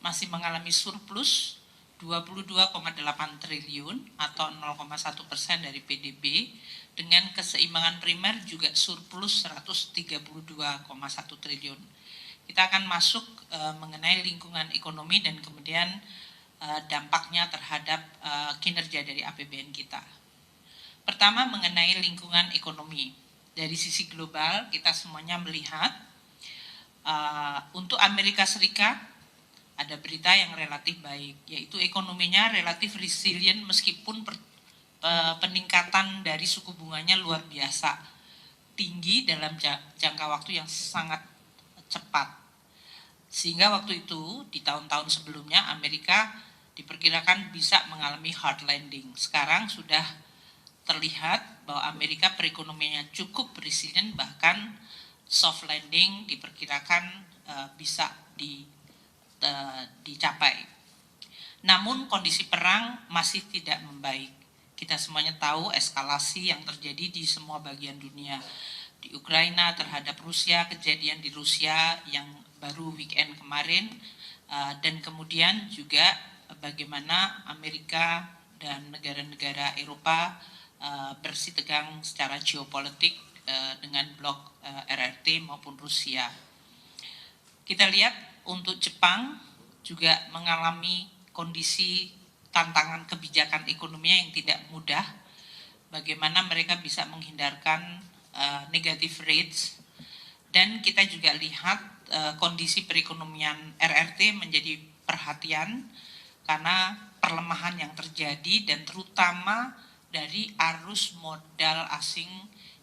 masih mengalami surplus 22,8 triliun atau 0,1% dari PDB, dengan keseimbangan primer juga surplus 132,1 triliun. Kita akan masuk mengenai lingkungan ekonomi dan kemudian dampaknya terhadap kinerja dari APBN kita. Pertama, mengenai lingkungan ekonomi. Dari sisi global, kita semuanya melihat untuk Amerika Serikat ada berita yang relatif baik, yaitu ekonominya relatif resilient meskipun peningkatan dari suku bunganya luar biasa tinggi dalam jangka waktu yang sangat cepat. Sehingga waktu itu di tahun-tahun sebelumnya Amerika diperkirakan bisa mengalami hard landing. Sekarang sudah terlihat bahwa Amerika perekonomiannya cukup resilient, bahkan soft landing diperkirakan bisa dicapai. Namun kondisi perang masih tidak membaik. Kita semuanya tahu eskalasi yang terjadi di semua bagian dunia. Di Ukraina terhadap Rusia, kejadian di Rusia yang baru weekend kemarin, dan kemudian juga bagaimana Amerika dan negara-negara Eropa bersitegang secara geopolitik dengan blok RRT maupun Rusia. Kita lihat untuk Jepang juga mengalami kondisi tantangan kebijakan ekonominya yang tidak mudah. Bagaimana mereka bisa menghindarkan negative rates, dan kita juga lihat kondisi perekonomian RRT menjadi perhatian karena perlemahan yang terjadi dan terutama dari arus modal asing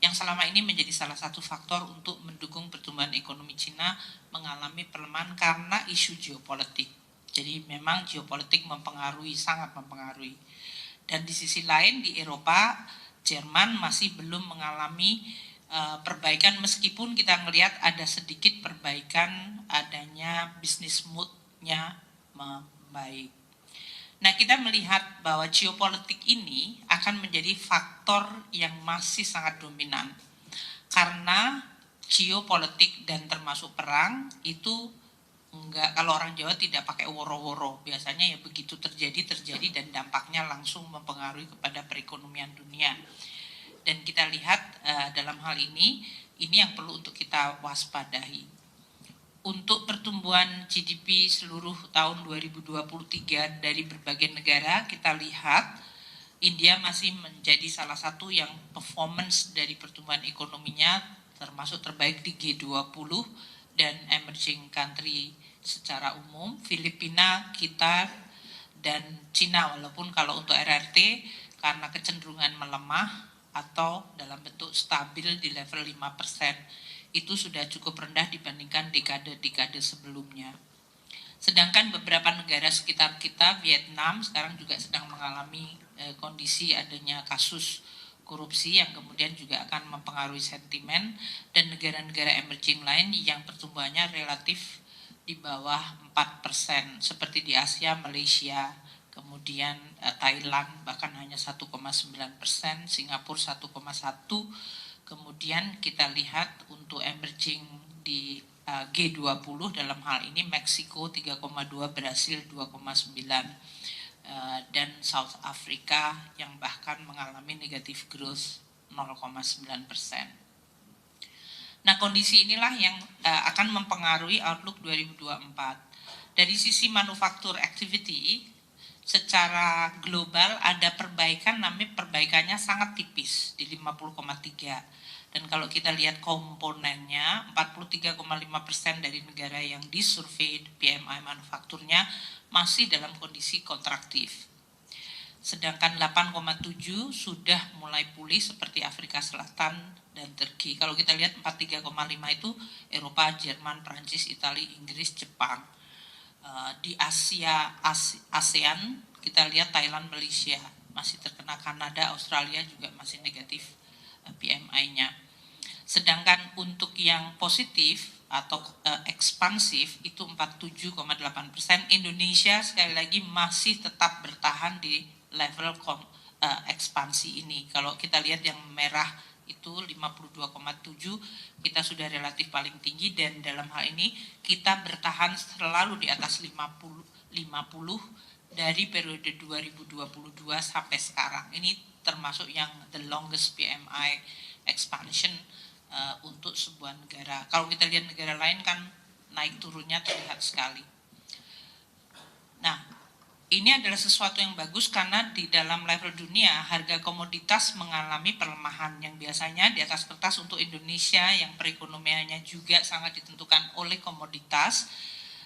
yang selama ini menjadi salah satu faktor untuk mendukung pertumbuhan ekonomi Cina mengalami pelemahan karena isu geopolitik. Jadi memang geopolitik sangat mempengaruhi. Dan di sisi lain di Eropa, Jerman masih belum mengalami perbaikan meskipun kita melihat ada sedikit perbaikan, adanya bisnis mood-nya membaik. Nah, kita melihat bahwa geopolitik ini akan menjadi faktor yang masih sangat dominan. Karena geopolitik dan termasuk perang itu enggak, kalau orang Jawa tidak pakai woro-woro. Biasanya ya begitu terjadi dan dampaknya langsung mempengaruhi kepada perekonomian dunia. Dan kita lihat dalam hal ini yang perlu untuk kita waspadai. Untuk pertumbuhan GDP seluruh tahun 2023 dari berbagai negara, kita lihat India masih menjadi salah satu yang performance dari pertumbuhan ekonominya termasuk terbaik di G20 dan emerging country secara umum. Filipina, kita, dan Cina, walaupun kalau untuk RRT karena kecenderungan melemah atau dalam bentuk stabil di level 5%. Itu sudah cukup rendah dibandingkan dekade-dekade sebelumnya. Sedangkan beberapa negara sekitar kita, Vietnam sekarang juga sedang mengalami kondisi adanya kasus korupsi yang kemudian juga akan mempengaruhi sentimen, dan negara-negara emerging lain yang pertumbuhannya relatif di bawah 4%, seperti di Asia, Malaysia, kemudian Thailand bahkan hanya 1,9%, Singapura 1,1%. Kemudian kita lihat untuk emerging di G20 dalam hal ini Meksiko 3,2, Brasil 2,9, dan South Africa yang bahkan mengalami negative growth 0,9%. Nah, kondisi inilah yang akan mempengaruhi outlook 2024. Dari sisi manufaktur activity, secara global ada perbaikan, namun perbaikannya sangat tipis di 50,3. Dan kalau kita lihat komponennya, 43,5% dari negara yang disurvei PMI manufakturnya masih dalam kondisi kontraktif. Sedangkan 8,7 sudah mulai pulih seperti Afrika Selatan dan Turki. Kalau kita lihat 43,5 itu Eropa, Jerman, Prancis, Italia, Inggris, Jepang. Di ASEAN kita lihat Thailand, Malaysia masih terkena, Kanada, Australia juga masih negatif PMI-nya. Sedangkan untuk yang positif atau ekspansif itu 47,8%. Indonesia sekali lagi masih tetap bertahan di level ekspansi ini. Kalau kita lihat yang merah itu 52,7, kita sudah relatif paling tinggi, dan dalam hal ini kita bertahan selalu di atas 50 dari periode 2022 sampai sekarang. Ini termasuk yang the longest PMI expansion untuk sebuah negara. Kalau kita lihat negara lain kan naik turunnya terlihat sekali. Nah, ini adalah sesuatu yang bagus karena di dalam level dunia harga komoditas mengalami pelemahan yang biasanya di atas kertas untuk Indonesia yang perekonomiannya juga sangat ditentukan oleh komoditas.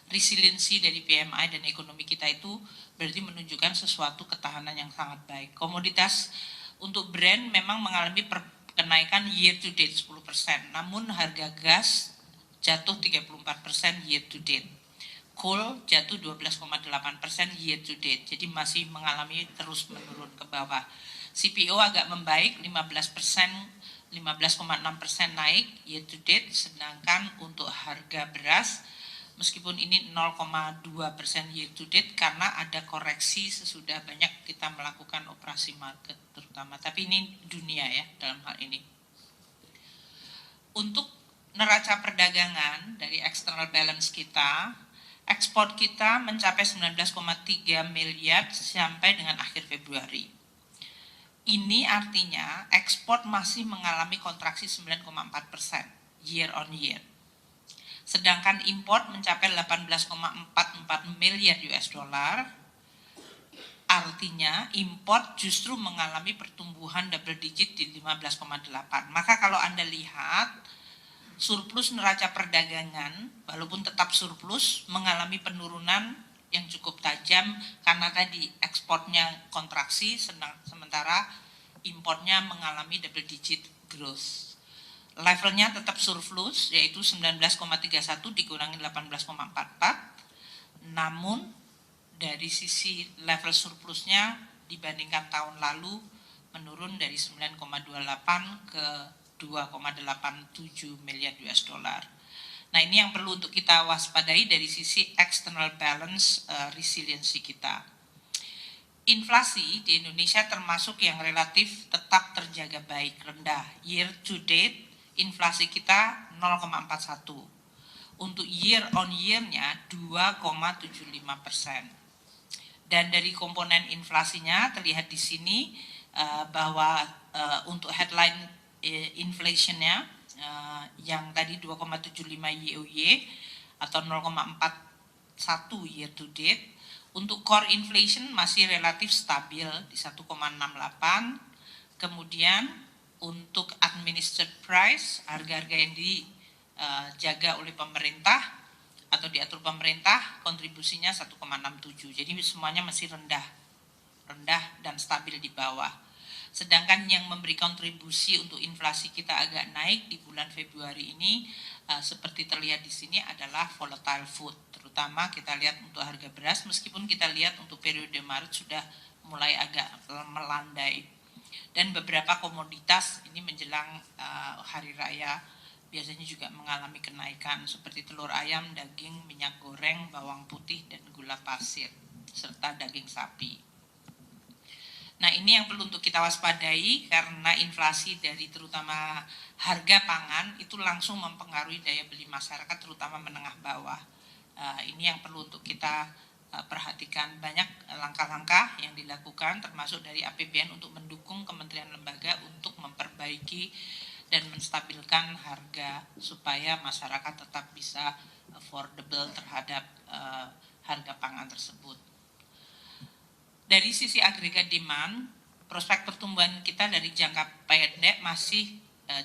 Resiliensi dari PMI dan ekonomi kita itu berarti menunjukkan sesuatu ketahanan yang sangat baik. Komoditas untuk brand memang mengalami kenaikan year to date 10%, namun harga gas jatuh 34% year to date. Coal jatuh 12,8% year to date, jadi masih mengalami terus menurun ke bawah. CPO agak membaik 15%, 15,6% naik year to date, sedangkan untuk harga beras meskipun ini 0,2% year to date karena ada koreksi sesudah banyak kita melakukan operasi market terutama, tapi ini dunia ya dalam hal ini. Untuk neraca perdagangan dari external balance kita, ekspor kita mencapai 19,3 miliar sampai dengan akhir Februari. Ini artinya ekspor masih mengalami kontraksi 9,4% year on year. Sedangkan import mencapai 18,44 miliar US dollar. Artinya import justru mengalami pertumbuhan double digit di 15,8. Maka kalau Anda lihat surplus neraca perdagangan walaupun tetap surplus mengalami penurunan yang cukup tajam karena tadi ekspornya kontraksi sementara importnya mengalami double digit growth. Levelnya tetap surplus yaitu 19,31 dikurangi 18,44, namun dari sisi level surplusnya dibandingkan tahun lalu menurun dari 9,28 ke 2,87 miliar US dollar. Nah, ini yang perlu untuk kita waspadai dari sisi external balance resiliency kita. Inflasi di Indonesia termasuk yang relatif tetap terjaga baik, rendah. Year to date inflasi kita 0,41. Untuk year on year-nya 2,75%. Dan dari komponen inflasinya terlihat di sini bahwa untuk headline inflation-nya yang tadi 2,75 YoY atau 0,41 year to date. Untuk core inflation masih relatif stabil di 1,68. Kemudian untuk administered price, harga-harga yang dijaga oleh pemerintah atau diatur pemerintah, kontribusinya 1,67. Jadi semuanya masih rendah dan stabil di bawah. Sedangkan yang memberi kontribusi untuk inflasi kita agak naik di bulan Februari ini seperti terlihat di sini adalah volatile food. Terutama kita lihat untuk harga beras, meskipun kita lihat untuk periode Maret sudah mulai agak melandai. Dan beberapa komoditas ini menjelang hari raya biasanya juga mengalami kenaikan seperti telur ayam, daging, minyak goreng, bawang putih, dan gula pasir, serta daging sapi. Nah, ini yang perlu untuk kita waspadai karena inflasi dari terutama harga pangan itu langsung mempengaruhi daya beli masyarakat terutama menengah bawah. Ini yang perlu untuk kita perhatikan. Banyak langkah-langkah yang dilakukan termasuk dari APBN untuk mendukung kementerian lembaga untuk memperbaiki dan menstabilkan harga supaya masyarakat tetap bisa affordable terhadap harga pangan tersebut. Dari sisi agregat demand, prospek pertumbuhan kita dari jangka pendek masih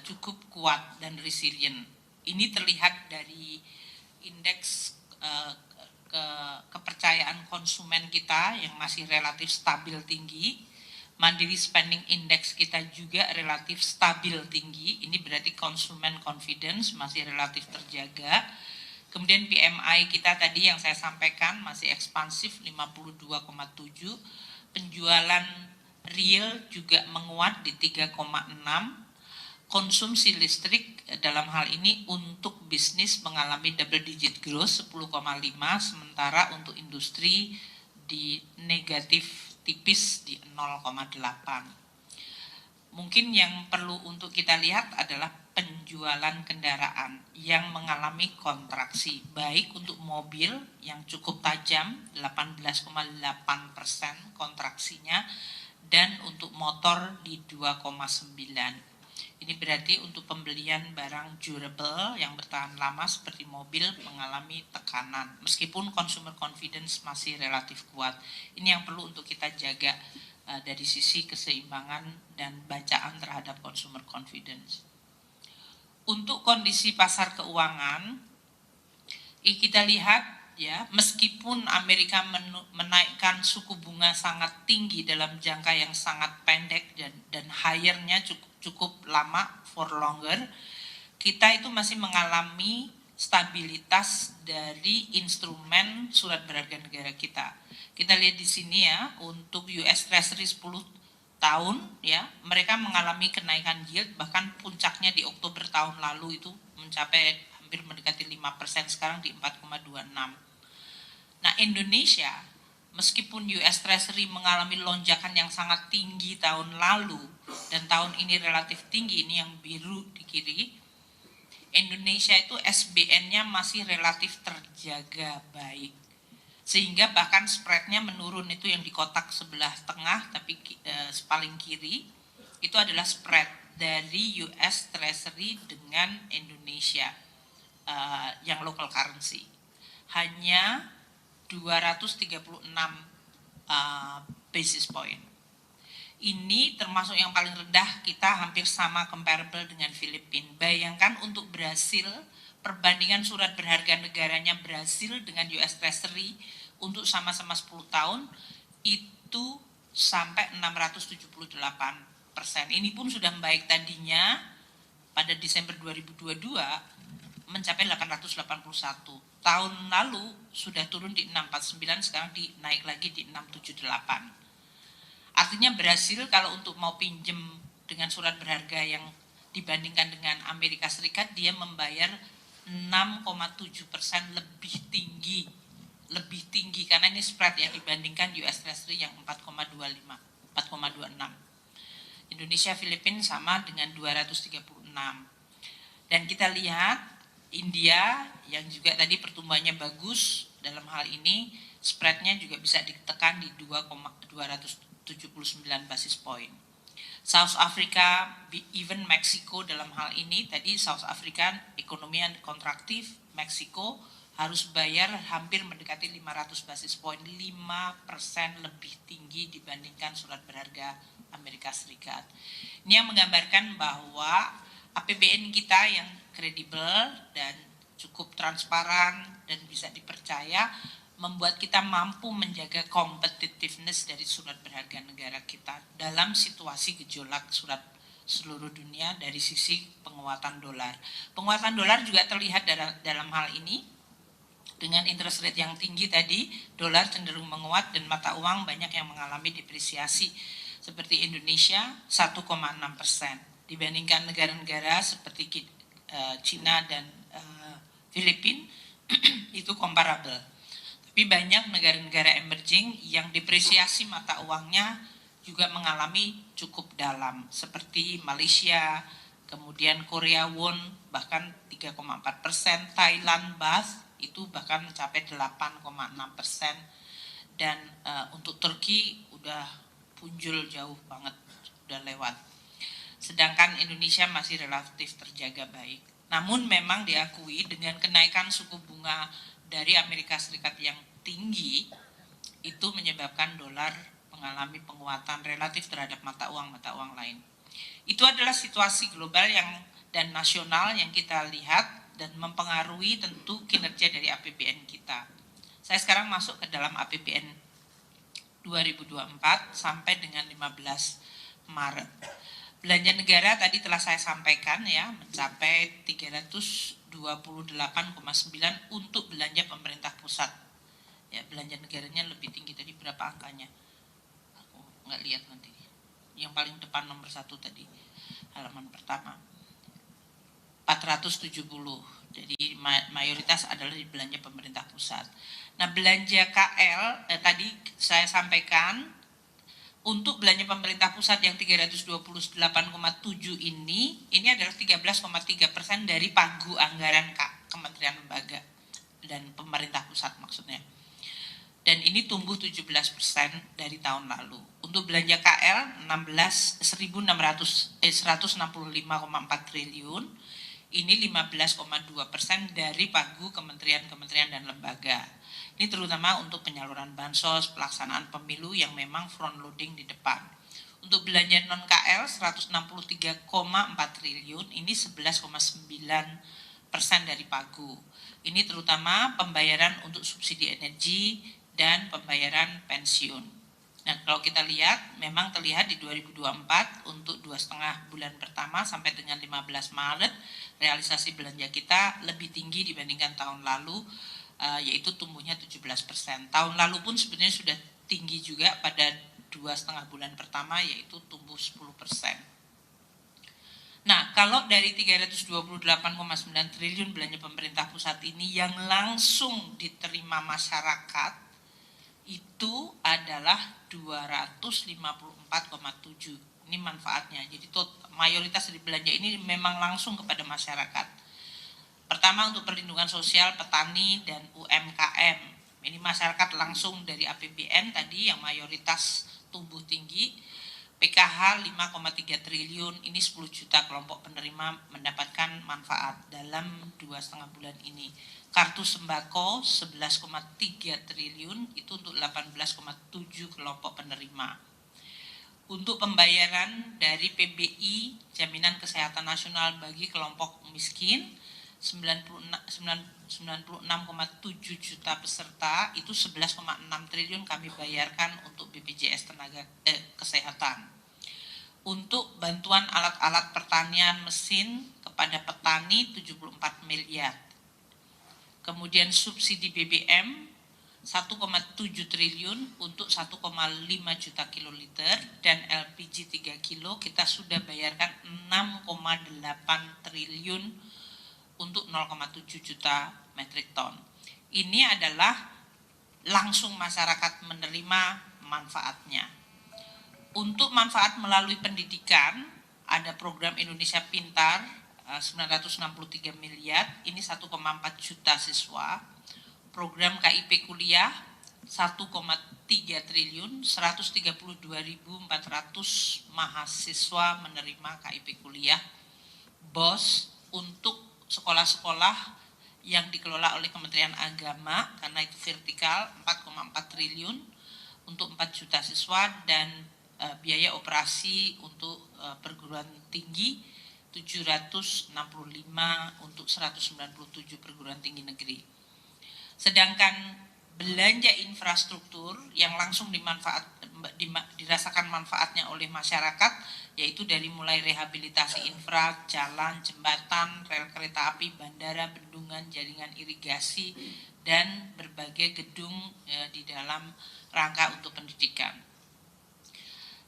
cukup kuat dan resilient. Ini terlihat dari indeks kepercayaan konsumen kita yang masih relatif stabil tinggi. Mandiri Spending Index kita juga relatif stabil tinggi. Ini berarti consumer confidence masih relatif terjaga. Kemudian PMI kita tadi yang saya sampaikan masih ekspansif 52,7. Penjualan real juga menguat di 3,6. Konsumsi listrik dalam hal ini untuk bisnis mengalami double digit growth 10,5, sementara untuk industri di negatif tipis di 0,8. Mungkin yang perlu untuk kita lihat adalah penjualan kendaraan yang mengalami kontraksi, baik untuk mobil yang cukup tajam 18,8% kontraksinya, dan untuk motor di 2,9. Ini berarti untuk pembelian barang durable yang bertahan lama seperti mobil mengalami tekanan, meskipun consumer confidence masih relatif kuat. Ini yang perlu untuk kita jaga dari sisi keseimbangan dan bacaan terhadap consumer confidence. Untuk kondisi pasar keuangan, kita lihat ya, meskipun Amerika menaikkan suku bunga sangat tinggi dalam jangka yang sangat pendek dan higher-nya cukup lama, for longer, kita itu masih mengalami stabilitas dari instrumen surat berharga negara kita. Kita lihat di sini ya, untuk US Treasury 10 tahun ya, mereka mengalami kenaikan yield, bahkan puncaknya di Oktober tahun lalu itu mencapai hampir mendekati 5%, sekarang di 4,26. Nah, Indonesia meskipun US Treasury mengalami lonjakan yang sangat tinggi tahun lalu dan tahun ini relatif tinggi, ini yang biru di kiri, Indonesia itu SBN-nya masih relatif terjaga baik, sehingga bahkan spreadnya menurun. Itu yang di kotak sebelah tengah, tapi paling kiri itu adalah spread dari US Treasury dengan Indonesia yang local currency, hanya 236 basis point. Ini termasuk yang paling rendah, kita hampir sama comparable dengan Filipina. Bayangkan untuk Brasil, perbandingan surat berharga negaranya Brasil dengan US Treasury untuk sama-sama 10 tahun itu sampai 678%. Ini pun sudah membaik, tadinya pada Desember 2022 mencapai 881. Tahun lalu sudah turun di 649, sekarang naik lagi di 678. Artinya Brasil kalau untuk mau pinjem dengan surat berharga yang dibandingkan dengan Amerika Serikat, dia membayar 6,7% lebih tinggi karena ini spread ya, dibandingkan US Treasury yang 4,26. Indonesia Filipina sama dengan 236. Dan kita lihat India yang juga tadi pertumbuhannya bagus, dalam hal ini spreadnya juga bisa ditekan di 2,279 basis point. South Africa, even Meksiko dalam hal ini, tadi South Africa ekonomi yang kontraktif, Meksiko harus bayar hampir mendekati 500 basis point, 5% lebih tinggi dibandingkan surat berharga Amerika Serikat. Ini yang menggambarkan bahwa APBN kita yang kredibel dan cukup transparan dan bisa dipercaya membuat kita mampu menjaga competitiveness dari surat berharga negara kita dalam situasi gejolak surat seluruh dunia dari sisi penguatan dolar. Penguatan dolar juga terlihat dalam hal ini dengan interest rate yang tinggi tadi, dolar cenderung menguat dan mata uang banyak yang mengalami depresiasi seperti Indonesia 1,6% dibandingkan negara-negara seperti China dan Filipina itu comparable. Tapi banyak negara-negara emerging yang depresiasi mata uangnya juga mengalami cukup dalam, seperti Malaysia, kemudian Korea won bahkan 3,4%, Thailand baht itu bahkan mencapai 8,6%, dan untuk Turki udah punjul jauh banget, udah lewat. Sedangkan Indonesia masih relatif terjaga baik. Namun memang diakui dengan kenaikan suku bunga dari Amerika Serikat yang tinggi itu menyebabkan dolar mengalami penguatan relatif terhadap mata uang lain. Itu adalah situasi global dan nasional yang kita lihat dan mempengaruhi tentu kinerja dari APBN kita. Saya sekarang masuk ke dalam APBN 2024 sampai dengan 15 Maret. Belanja negara tadi telah saya sampaikan ya, mencapai 328,9 untuk belanja pemerintah pusat. Ya, belanja negaranya lebih tinggi tadi, berapa angkanya? Aku nggak lihat nanti. Yang paling depan nomor 1 tadi, halaman pertama. 470. Jadi mayoritas adalah di belanja pemerintah pusat. Nah, belanja KL tadi saya sampaikan Untuk belanja pemerintah pusat yang 328,7 ini adalah 13,3% dari pagu anggaran kementerian lembaga dan pemerintah pusat maksudnya. Dan ini tumbuh 17% dari tahun lalu. Untuk belanja KL 165,4 triliun, ini 15,2% dari pagu kementerian-kementerian dan lembaga. Ini terutama untuk penyaluran bansos, pelaksanaan pemilu yang memang front loading di depan. Untuk belanja non-KL 163,4 triliun, ini 11,9% dari pagu. Ini terutama pembayaran untuk subsidi energi dan pembayaran pensiun. Nah, kalau kita lihat, memang terlihat di 2024 untuk 2,5 bulan pertama sampai dengan 15 Maret, realisasi belanja kita lebih tinggi dibandingkan tahun lalu, yaitu tumbuhnya 17%. Tahun lalu pun sebenarnya sudah tinggi juga pada 2,5 bulan pertama, yaitu tumbuh 10%. Nah, kalau dari 328,9 triliun belanja pemerintah pusat ini yang langsung diterima masyarakat, itu adalah 254,7. Ini manfaatnya. Jadi mayoritas dari belanja ini memang langsung kepada masyarakat. Pertama untuk perlindungan sosial petani dan UMKM. Ini masyarakat langsung dari APBN tadi yang mayoritas tumbuh tinggi. PKH 5,3 triliun, ini 10 juta kelompok penerima mendapatkan manfaat dalam 2,5 bulan ini. Kartu sembako 11,3 triliun, itu untuk 18,7 kelompok penerima. Untuk pembayaran dari PBI, Jaminan Kesehatan Nasional bagi kelompok miskin, 96,7 juta peserta, itu 11,6 triliun kami bayarkan untuk BPJS tenaga kesehatan. Untuk bantuan alat-alat pertanian mesin kepada petani 74 miliar. Kemudian subsidi BBM 1,7 triliun untuk 1,5 juta kiloliter, dan LPG 3 kilo kita sudah bayarkan 6,8 triliun untuk 0,7 juta metrik ton. Ini adalah langsung masyarakat menerima manfaatnya. Untuk manfaat melalui pendidikan, ada program Indonesia Pintar 963 miliar, ini 1,4 juta siswa. Program KIP kuliah 1,3 triliun, 132.400 mahasiswa menerima KIP kuliah. BOS untuk sekolah-sekolah yang dikelola oleh Kementerian Agama, karena itu vertikal, 4,4 triliun untuk 4 juta siswa, dan biaya operasi untuk perguruan tinggi 765 untuk 197 perguruan tinggi negeri. Sedangkan belanja infrastruktur yang langsung dirasakan manfaatnya oleh masyarakat, yaitu dari mulai rehabilitasi infra, jalan, jembatan, rel kereta api, bandara, bendungan, jaringan irigasi, dan berbagai gedung di dalam rangka untuk pendidikan.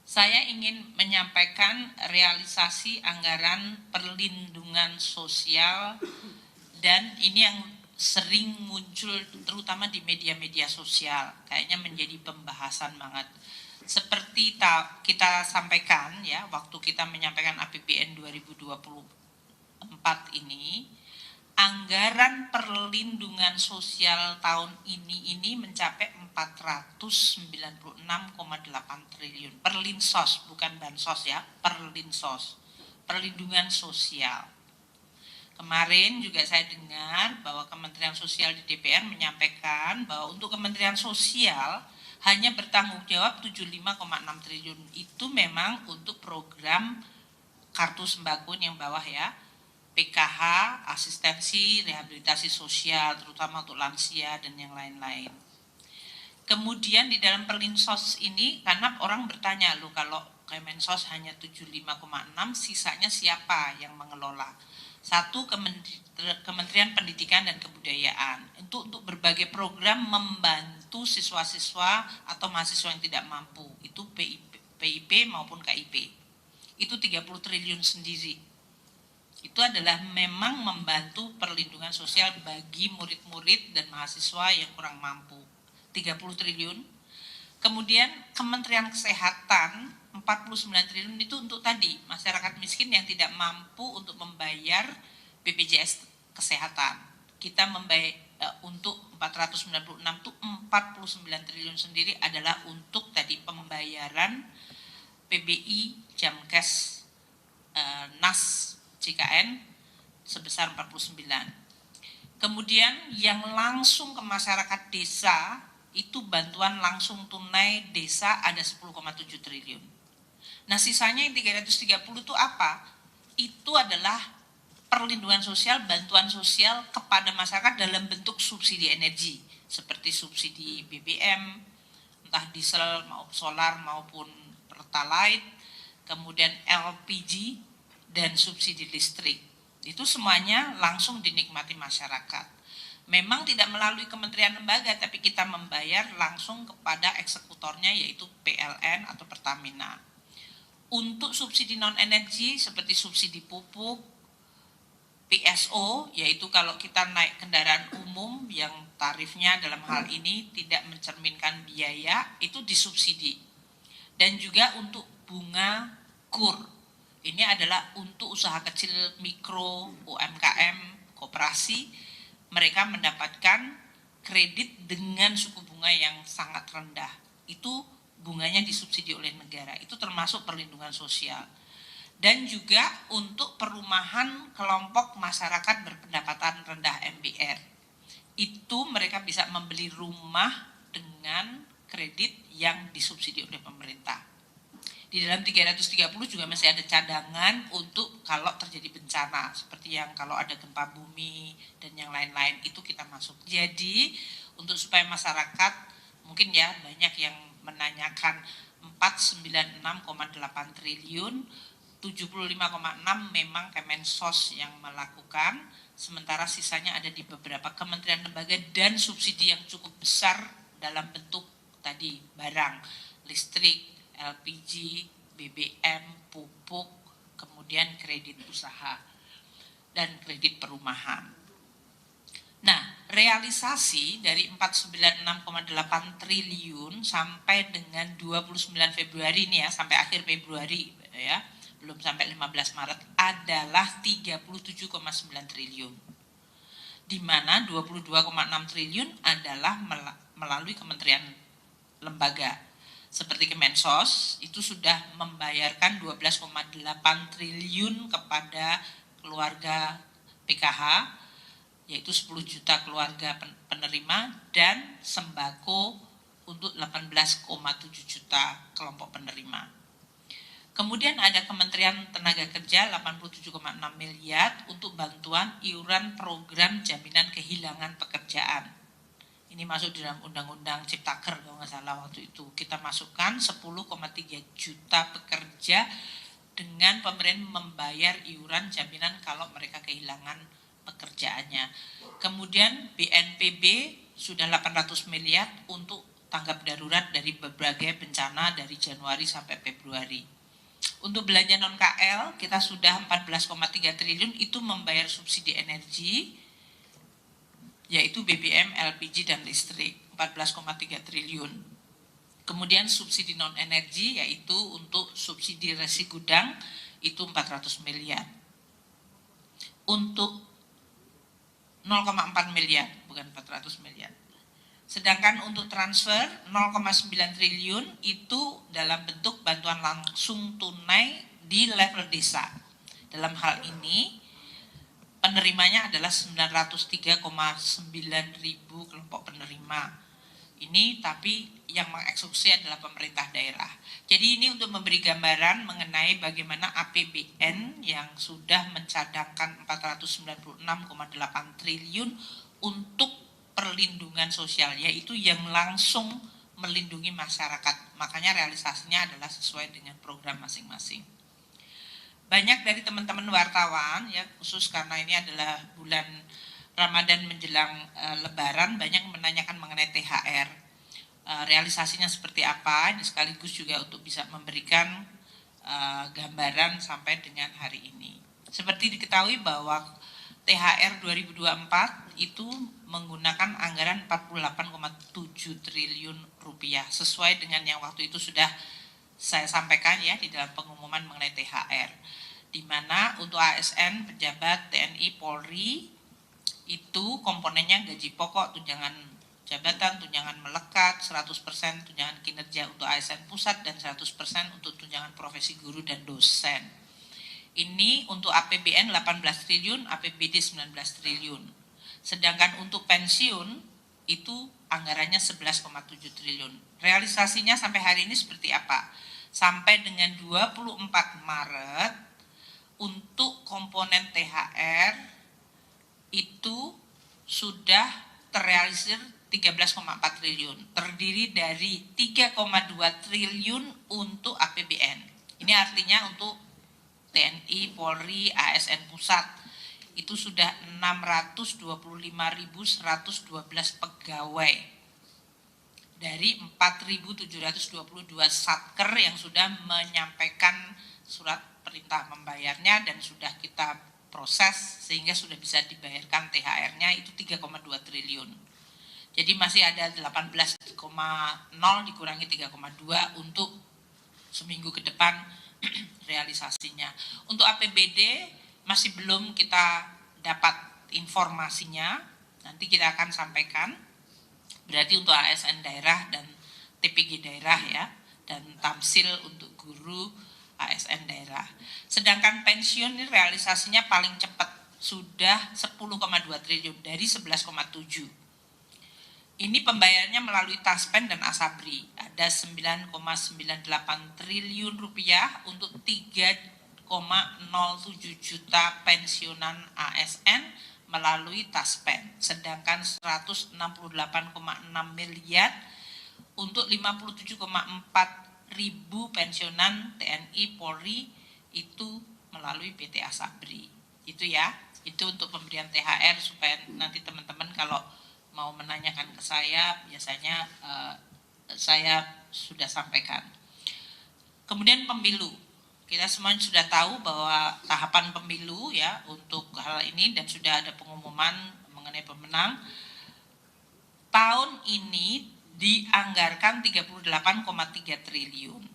Saya ingin menyampaikan realisasi anggaran perlindungan sosial, dan ini yang sering muncul terutama di media-media sosial, kayaknya menjadi pembahasan banget. Seperti kita sampaikan ya, waktu kita menyampaikan APBN 2024 ini, anggaran perlindungan sosial tahun ini mencapai 496,8 triliun. Perlinsos, bukan bansos ya, perlinsos, perlindungan sosial. Kemarin juga saya dengar bahwa Kementerian Sosial di DPR menyampaikan bahwa untuk Kementerian Sosial hanya bertanggung jawab 75,6 triliun. Itu memang untuk program kartu sembako yang bawah ya, PKH, asistensi, rehabilitasi sosial, terutama untuk lansia dan yang lain-lain. Kemudian di dalam perlinsos ini, karena orang bertanya, loh kalau Kemensos hanya 75,6, sisanya siapa yang mengelola? Satu, Kementerian Pendidikan dan Kebudayaan untuk berbagai program membantu siswa-siswa atau mahasiswa yang tidak mampu, itu PIP maupun KIP, itu 30 triliun sendiri. Itu adalah memang membantu perlindungan sosial bagi murid-murid dan mahasiswa yang kurang mampu, 30 triliun. Kemudian Kementerian Kesehatan 49 triliun itu untuk tadi masyarakat miskin yang tidak mampu untuk membayar BPJS Kesehatan. Kita membayar untuk 496 itu 49 triliun sendiri adalah untuk tadi pembayaran PBI, Jamkes, NAS, JKN sebesar 49. Kemudian yang langsung ke masyarakat desa itu bantuan langsung tunai desa ada 10,7 triliun. Nah sisanya yang 330 itu apa? Itu adalah perlindungan sosial, bantuan sosial kepada masyarakat dalam bentuk subsidi energi. Seperti subsidi BBM, entah diesel, maupun solar, maupun pertalite, kemudian LPG, dan subsidi listrik. Itu semuanya langsung dinikmati masyarakat. Memang tidak melalui kementerian lembaga, tapi kita membayar langsung kepada eksekutornya yaitu PLN atau Pertamina. Untuk subsidi non-energi seperti subsidi pupuk, PSO, yaitu kalau kita naik kendaraan umum yang tarifnya dalam hal ini tidak mencerminkan biaya, itu disubsidi. Dan juga untuk bunga KUR, ini adalah untuk usaha kecil, mikro, UMKM, koperasi, mereka mendapatkan kredit dengan suku bunga yang sangat rendah. Itu bunganya disubsidi oleh negara, itu termasuk perlindungan sosial. Dan juga untuk perumahan kelompok masyarakat berpendapatan rendah MBR. Itu mereka bisa membeli rumah dengan kredit yang disubsidi oleh pemerintah. Di dalam 330 juga masih ada cadangan untuk kalau terjadi bencana, seperti yang kalau ada gempa bumi dan yang lain-lain itu kita masuk. Jadi untuk supaya masyarakat, mungkin ya banyak yang menanyakan 496,8 triliun, 75,6 memang Kemensos yang melakukan, sementara sisanya ada di beberapa kementerian lembaga dan subsidi yang cukup besar dalam bentuk tadi barang, listrik, LPG, BBM, pupuk, kemudian kredit usaha dan kredit perumahan. Nah, realisasi dari 496,8 triliun sampai dengan 29 Februari ini ya, sampai akhir Februari ya, belum sampai 15 Maret adalah 37,9 triliun. Di mana 22,6 triliun adalah melalui kementerian lembaga. Seperti Kemensos itu sudah membayarkan 12,8 triliun kepada keluarga PKH, yaitu 10 juta keluarga penerima, dan sembako untuk 18,7 juta kelompok penerima. Kemudian ada Kementerian Tenaga Kerja 87,6 miliar untuk bantuan iuran program jaminan kehilangan pekerjaan. Ini masuk dalam Undang-Undang Ciptaker kalau nggak salah waktu itu. Kita masukkan 10,3 juta pekerja dengan pemerintah membayar iuran jaminan kalau mereka kehilangan pekerjaannya. Kemudian BNPB sudah 800 miliar untuk tanggap darurat dari berbagai bencana dari Januari sampai Februari. Untuk belanja non-KL kita sudah 14,3 triliun itu membayar subsidi energi, yaitu BBM, LPG, dan listrik 14,3 triliun. Kemudian subsidi non-energi yaitu untuk subsidi resi gudang itu 400 miliar. Untuk 0,4 miliar, bukan 400 miliar. Sedangkan untuk transfer 0,9 triliun itu dalam bentuk bantuan langsung tunai di level desa. Dalam hal ini penerimanya adalah 903,9 ribu kelompok penerima. Ini tapi yang mengeksekusi adalah pemerintah daerah. Jadi ini untuk memberi gambaran mengenai bagaimana APBN yang sudah mencadangkan 496,8 triliun untuk perlindungan sosial, yaitu yang langsung melindungi masyarakat. Makanya realisasinya adalah sesuai dengan program masing-masing. Banyak dari teman-teman wartawan ya, khusus karena ini adalah bulan Ramadan menjelang Lebaran, banyak menanyakan mengenai THR. Realisasinya seperti apa, ini sekaligus juga untuk bisa memberikan gambaran sampai dengan hari ini. Seperti diketahui bahwa THR 2024 itu menggunakan anggaran 48,7 triliun rupiah sesuai dengan yang waktu itu sudah saya sampaikan ya di dalam pengumuman mengenai THR, di mana untuk ASN pejabat TNI Polri itu komponennya gaji pokok, tunjangan jabatan, tunjangan melekat, 100% tunjangan kinerja untuk ASN pusat dan 100% untuk tunjangan profesi guru dan dosen. Ini untuk APBN 18 triliun, APBD 19 triliun. Sedangkan untuk pensiun itu anggarannya 11,7 triliun. Realisasinya sampai hari ini seperti apa? Sampai dengan 24 Maret untuk komponen THR itu sudah terrealisir 13,4 triliun. Terdiri dari 3,2 triliun untuk APBN. Ini artinya untuk TNI, Polri, ASN Pusat itu sudah 625.112 pegawai dari 4.722 satker yang sudah menyampaikan surat perintah membayarnya dan sudah kita proses sehingga sudah bisa dibayarkan THR-nya itu 3,2 triliun. Jadi masih ada 18,0 dikurangi 3,2 untuk seminggu ke depan realisasinya. Untuk APBD masih belum kita dapat informasinya, nanti kita akan sampaikan. Berarti untuk ASN daerah dan TPG daerah ya, dan tamsil untuk guru ASN daerah. Sedangkan pensiun ini realisasinya paling cepat, sudah 10,2 triliun dari 11,7. Ini pembayarannya melalui Taspen dan Asabri. Ada 9,98 triliun rupiah untuk 3,07 juta pensiunan ASN melalui Taspen. Sedangkan 168,6 miliar untuk 57,4 ribu pensiunan TNI Polri itu melalui PT Asabri. Itu ya, itu untuk pemberian THR supaya nanti teman-teman kalau mau menanyakan ke saya, biasanya saya sudah sampaikan. Kemudian pemilu, kita semua sudah tahu bahwa tahapan pemilu ya untuk hal ini dan sudah ada pengumuman mengenai pemenang. Tahun ini dianggarkan 38,3 triliun.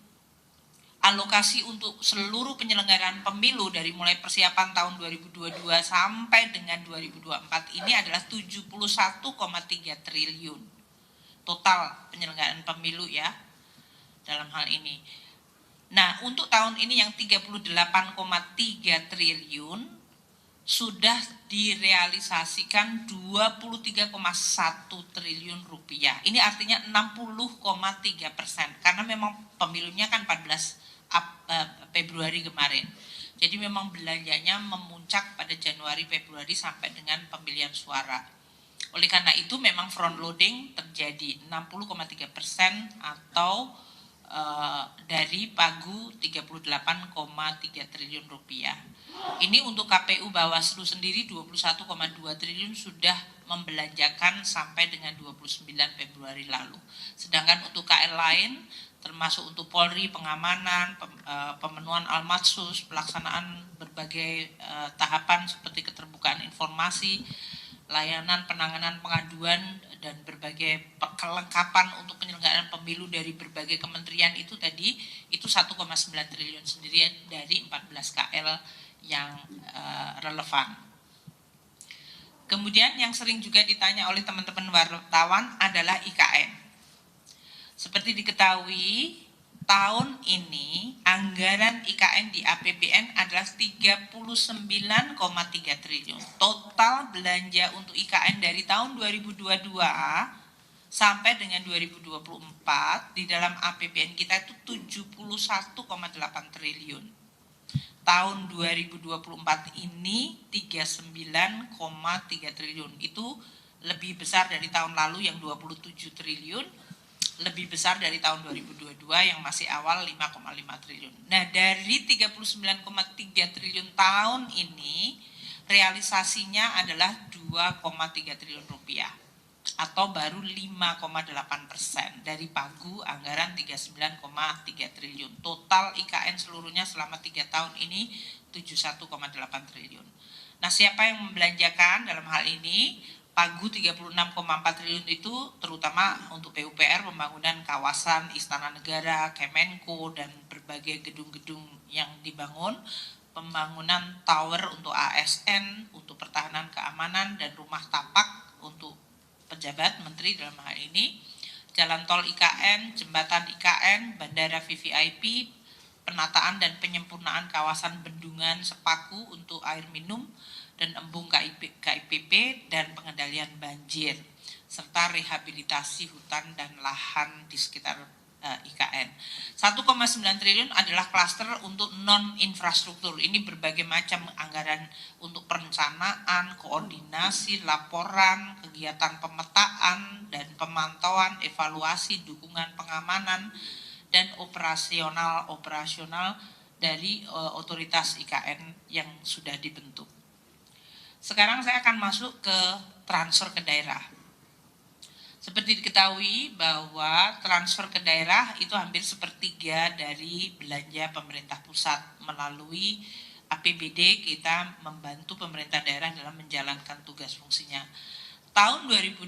Alokasi untuk seluruh penyelenggaraan pemilu dari mulai persiapan tahun 2022 sampai dengan 2024 ini adalah 71,3 triliun total penyelenggaraan pemilu ya dalam hal ini. Nah, untuk tahun ini yang 38,3 triliun sudah direalisasikan 23,1 triliun rupiah. Ini artinya 60,3%, karena memang pemilunya kan 14 Februari kemarin. Jadi memang belanjanya memuncak pada Januari Februari sampai dengan pemilihan suara. Oleh karena itu memang front loading terjadi 60,3% atau dari pagu 38,3 triliun rupiah. Ini untuk KPU Bawaslu sendiri 21,2 triliun sudah membelanjakan sampai dengan 29 Februari lalu. Sedangkan untuk KL lain termasuk untuk Polri, pengamanan, pemenuhan almatsus, pelaksanaan berbagai tahapan seperti keterbukaan informasi, layanan penanganan pengaduan dan berbagai kelengkapan untuk penyelenggaraan pemilu dari berbagai kementerian itu tadi itu 1,9 triliun sendiri dari 14 KL yang relevan. Kemudian yang sering juga ditanya oleh teman-teman wartawan adalah IKN. Seperti diketahui, tahun ini anggaran IKN di APBN adalah 39,3 triliun. Total belanja untuk IKN dari tahun 2022 sampai dengan 2024 di dalam APBN kita itu 71,8 triliun. Tahun 2024 ini 39,3 triliun. Itu lebih besar dari tahun lalu yang 27 triliun. Lebih besar dari tahun 2022 yang masih awal 5,5 triliun. Nah, dari 39,3 triliun tahun ini realisasinya adalah 2,3 triliun rupiah atau baru 5,8% dari pagu anggaran 39,3 triliun. Total IKN seluruhnya selama 3 tahun ini 71,8 triliun. Nah, siapa yang membelanjakan dalam hal ini? Pagu 36,4 triliun itu terutama untuk PUPR, pembangunan kawasan Istana Negara, Kemenko, dan berbagai gedung-gedung yang dibangun, pembangunan tower untuk ASN, untuk pertahanan keamanan, dan rumah tapak untuk pejabat menteri dalam hal ini, jalan tol IKN, jembatan IKN, bandara VVIP, penataan dan penyempurnaan kawasan bendungan Sepaku untuk air minum dan embung KIPP dan pengendalian banjir, serta rehabilitasi hutan dan lahan di sekitar IKN. 1,9 triliun adalah klaster untuk non-infrastruktur. Ini berbagai macam anggaran untuk perencanaan, koordinasi, laporan, kegiatan pemetaan dan pemantauan, evaluasi, dukungan pengamanan, dan operasional dari otoritas IKN yang sudah dibentuk. Sekarang saya akan masuk ke transfer ke daerah. Seperti diketahui bahwa transfer ke daerah itu hampir sepertiga dari belanja pemerintah pusat. Melalui APBD kita membantu pemerintah daerah dalam menjalankan tugas fungsinya. Tahun 2024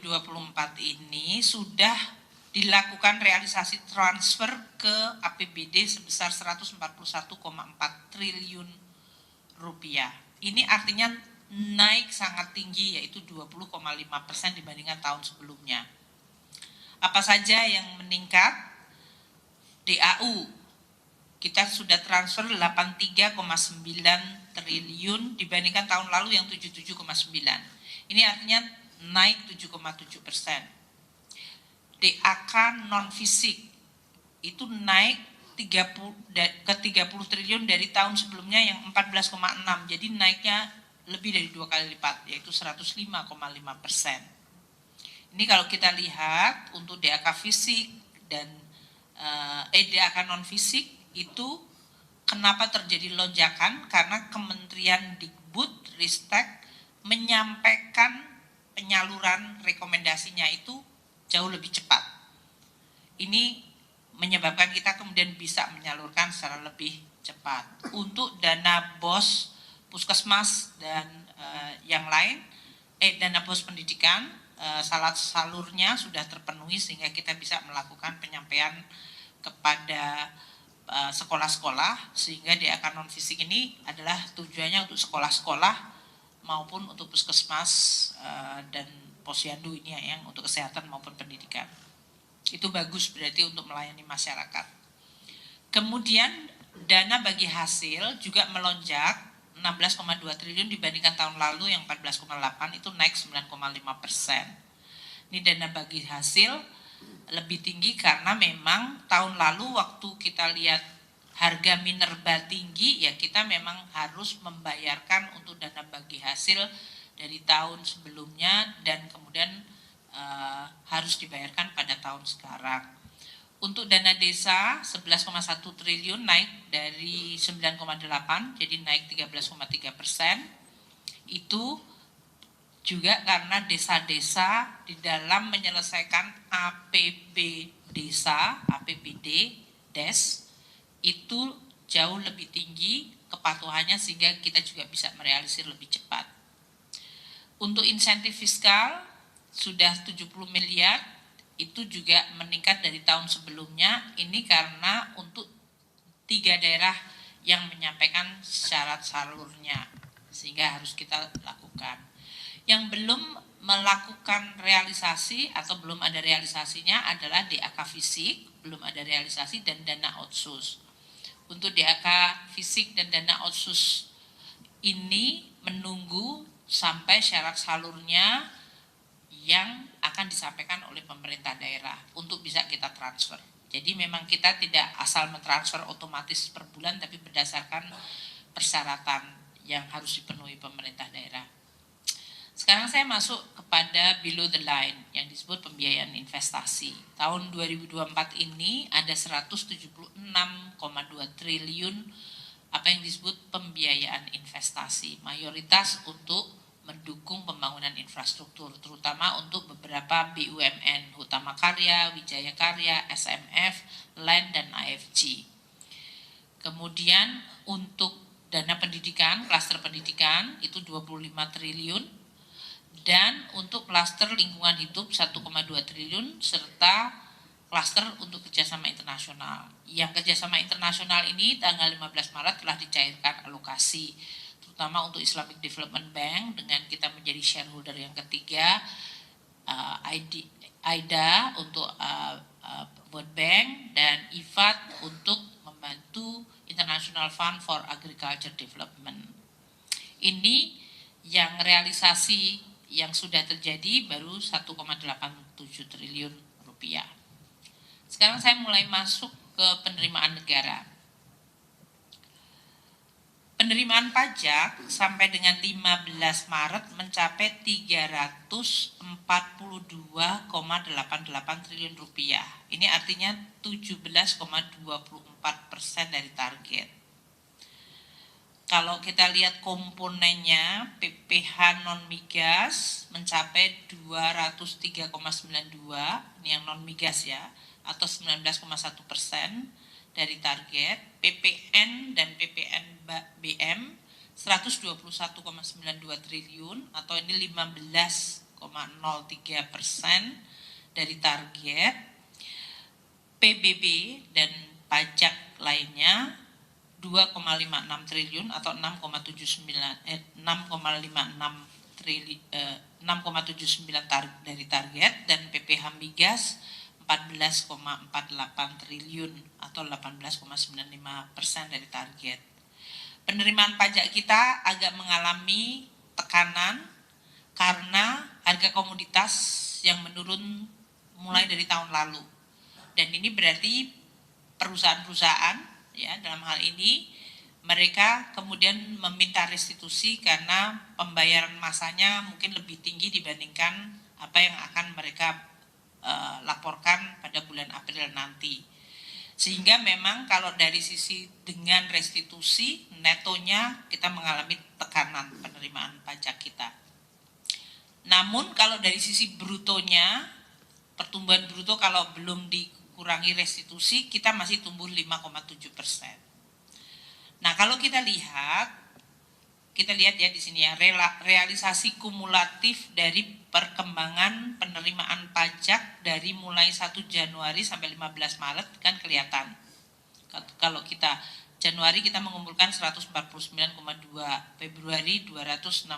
ini sudah dilakukan realisasi transfer ke APBD sebesar 141,4 triliun rupiah. Ini artinya naik sangat tinggi, yaitu 20,5% dibandingkan tahun sebelumnya. Apa saja yang meningkat? DAU, kita sudah transfer 83,9 triliun dibandingkan tahun lalu yang 77,9. Ini artinya naik 7,7%. DAK non fisik itu naik ke 30 triliun dari tahun sebelumnya yang 14,6. Jadi naiknya lebih dari 2 kali lipat, yaitu 105,5%. Ini kalau kita lihat untuk DAK fisik dan DAK non fisik itu kenapa terjadi lonjakan? Karena Kementerian Dikbud Ristek menyampaikan penyaluran rekomendasinya itu jauh lebih cepat. Ini menyebabkan kita kemudian bisa menyalurkan secara lebih cepat. Untuk dana BOS, Puskesmas, dan yang lain, dana BOS pendidikan, salurnya sudah terpenuhi sehingga kita bisa melakukan penyampaian kepada sekolah-sekolah, sehingga DAK non fisik ini adalah tujuannya untuk sekolah-sekolah maupun untuk puskesmas dan posyandu ini yang untuk kesehatan maupun pendidikan. Itu bagus berarti untuk melayani masyarakat. Kemudian dana bagi hasil juga melonjak 16,2 triliun dibandingkan tahun lalu yang 14,8, itu naik 9,5%. Ini dana bagi hasil lebih tinggi karena memang tahun lalu waktu kita lihat harga minerba tinggi, ya kita memang harus membayarkan untuk dana bagi hasil dari tahun sebelumnya dan kemudian harus dibayarkan pada tahun sekarang. Untuk dana desa 11,1 triliun naik dari 9,8, jadi naik 13,3%. Itu juga karena desa-desa di dalam menyelesaikan APB desa, APBD, DES, itu jauh lebih tinggi kepatuhannya sehingga kita juga bisa merealisir lebih cepat. Untuk insentif fiskal sudah 70 miliar, itu juga meningkat dari tahun sebelumnya. Ini karena untuk 3 daerah yang menyampaikan syarat salurnya, sehingga harus kita lakukan. Yang belum melakukan realisasi atau belum ada realisasinya adalah DAK fisik, belum ada realisasi, dan dana otsus. Untuk DAK fisik dan dana otsus ini menunggu sampai syarat salurnya yang akan disampaikan oleh pemerintah daerah untuk bisa kita transfer. Jadi memang kita tidak asal mentransfer otomatis per bulan, tapi berdasarkan persyaratan yang harus dipenuhi pemerintah daerah. Sekarang saya masuk kepada below the line yang disebut pembiayaan investasi. Tahun 2024 ini ada 176,2 triliun apa yang disebut pembiayaan investasi. Mayoritas untuk mendukung pembangunan infrastruktur, terutama untuk beberapa BUMN, Hutama Karya, Wijaya Karya, SMF, LAN, dan AFG. Kemudian untuk dana pendidikan, klaster pendidikan itu 25 triliun, dan untuk klaster lingkungan hidup 1,2 triliun, serta klaster untuk kerjasama internasional. Yang kerjasama internasional ini tanggal 15 Maret telah dicairkan alokasi, terutama untuk Islamic Development Bank dengan kita menjadi shareholder yang ketiga, AIDA untuk World Bank, dan IFAD untuk membantu International Fund for Agriculture Development. Ini yang realisasi yang sudah terjadi baru 1,87 triliun rupiah. Sekarang saya mulai masuk ke penerimaan negara. Penerimaan pajak sampai dengan 15 Maret mencapai 342,88 triliun rupiah. Ini artinya 17,24% dari target. Kalau kita lihat komponennya, PPH non migas mencapai 203,92, ini yang non migas ya, atau 19,1% dari target. PPN dan PPN BM 121,92 triliun atau ini 15,03% dari target. PBB dan pajak lainnya 2,56 triliun atau 6,79 dari target, dan PPH migas 14,48 triliun atau 18,95% dari target. Penerimaan pajak kita agak mengalami tekanan karena harga komoditas yang menurun mulai dari tahun lalu. Dan ini berarti perusahaan-perusahaan ya dalam hal ini mereka kemudian meminta restitusi karena pembayaran masanya mungkin lebih tinggi dibandingkan apa yang akan mereka laporkan pada bulan April nanti. Sehingga memang kalau dari sisi dengan restitusi netonya kita mengalami tekanan penerimaan pajak kita. Namun kalau dari sisi brutonya, pertumbuhan bruto kalau belum dikurangi restitusi kita masih tumbuh 5,7%. Nah kalau kita lihat ya di sini ya, realisasi kumulatif dari perkembangan penerimaan pajak dari mulai 1 Januari sampai 15 Maret kan kelihatan. Kalau kita Januari kita mengumpulkan 149,2, Februari 269,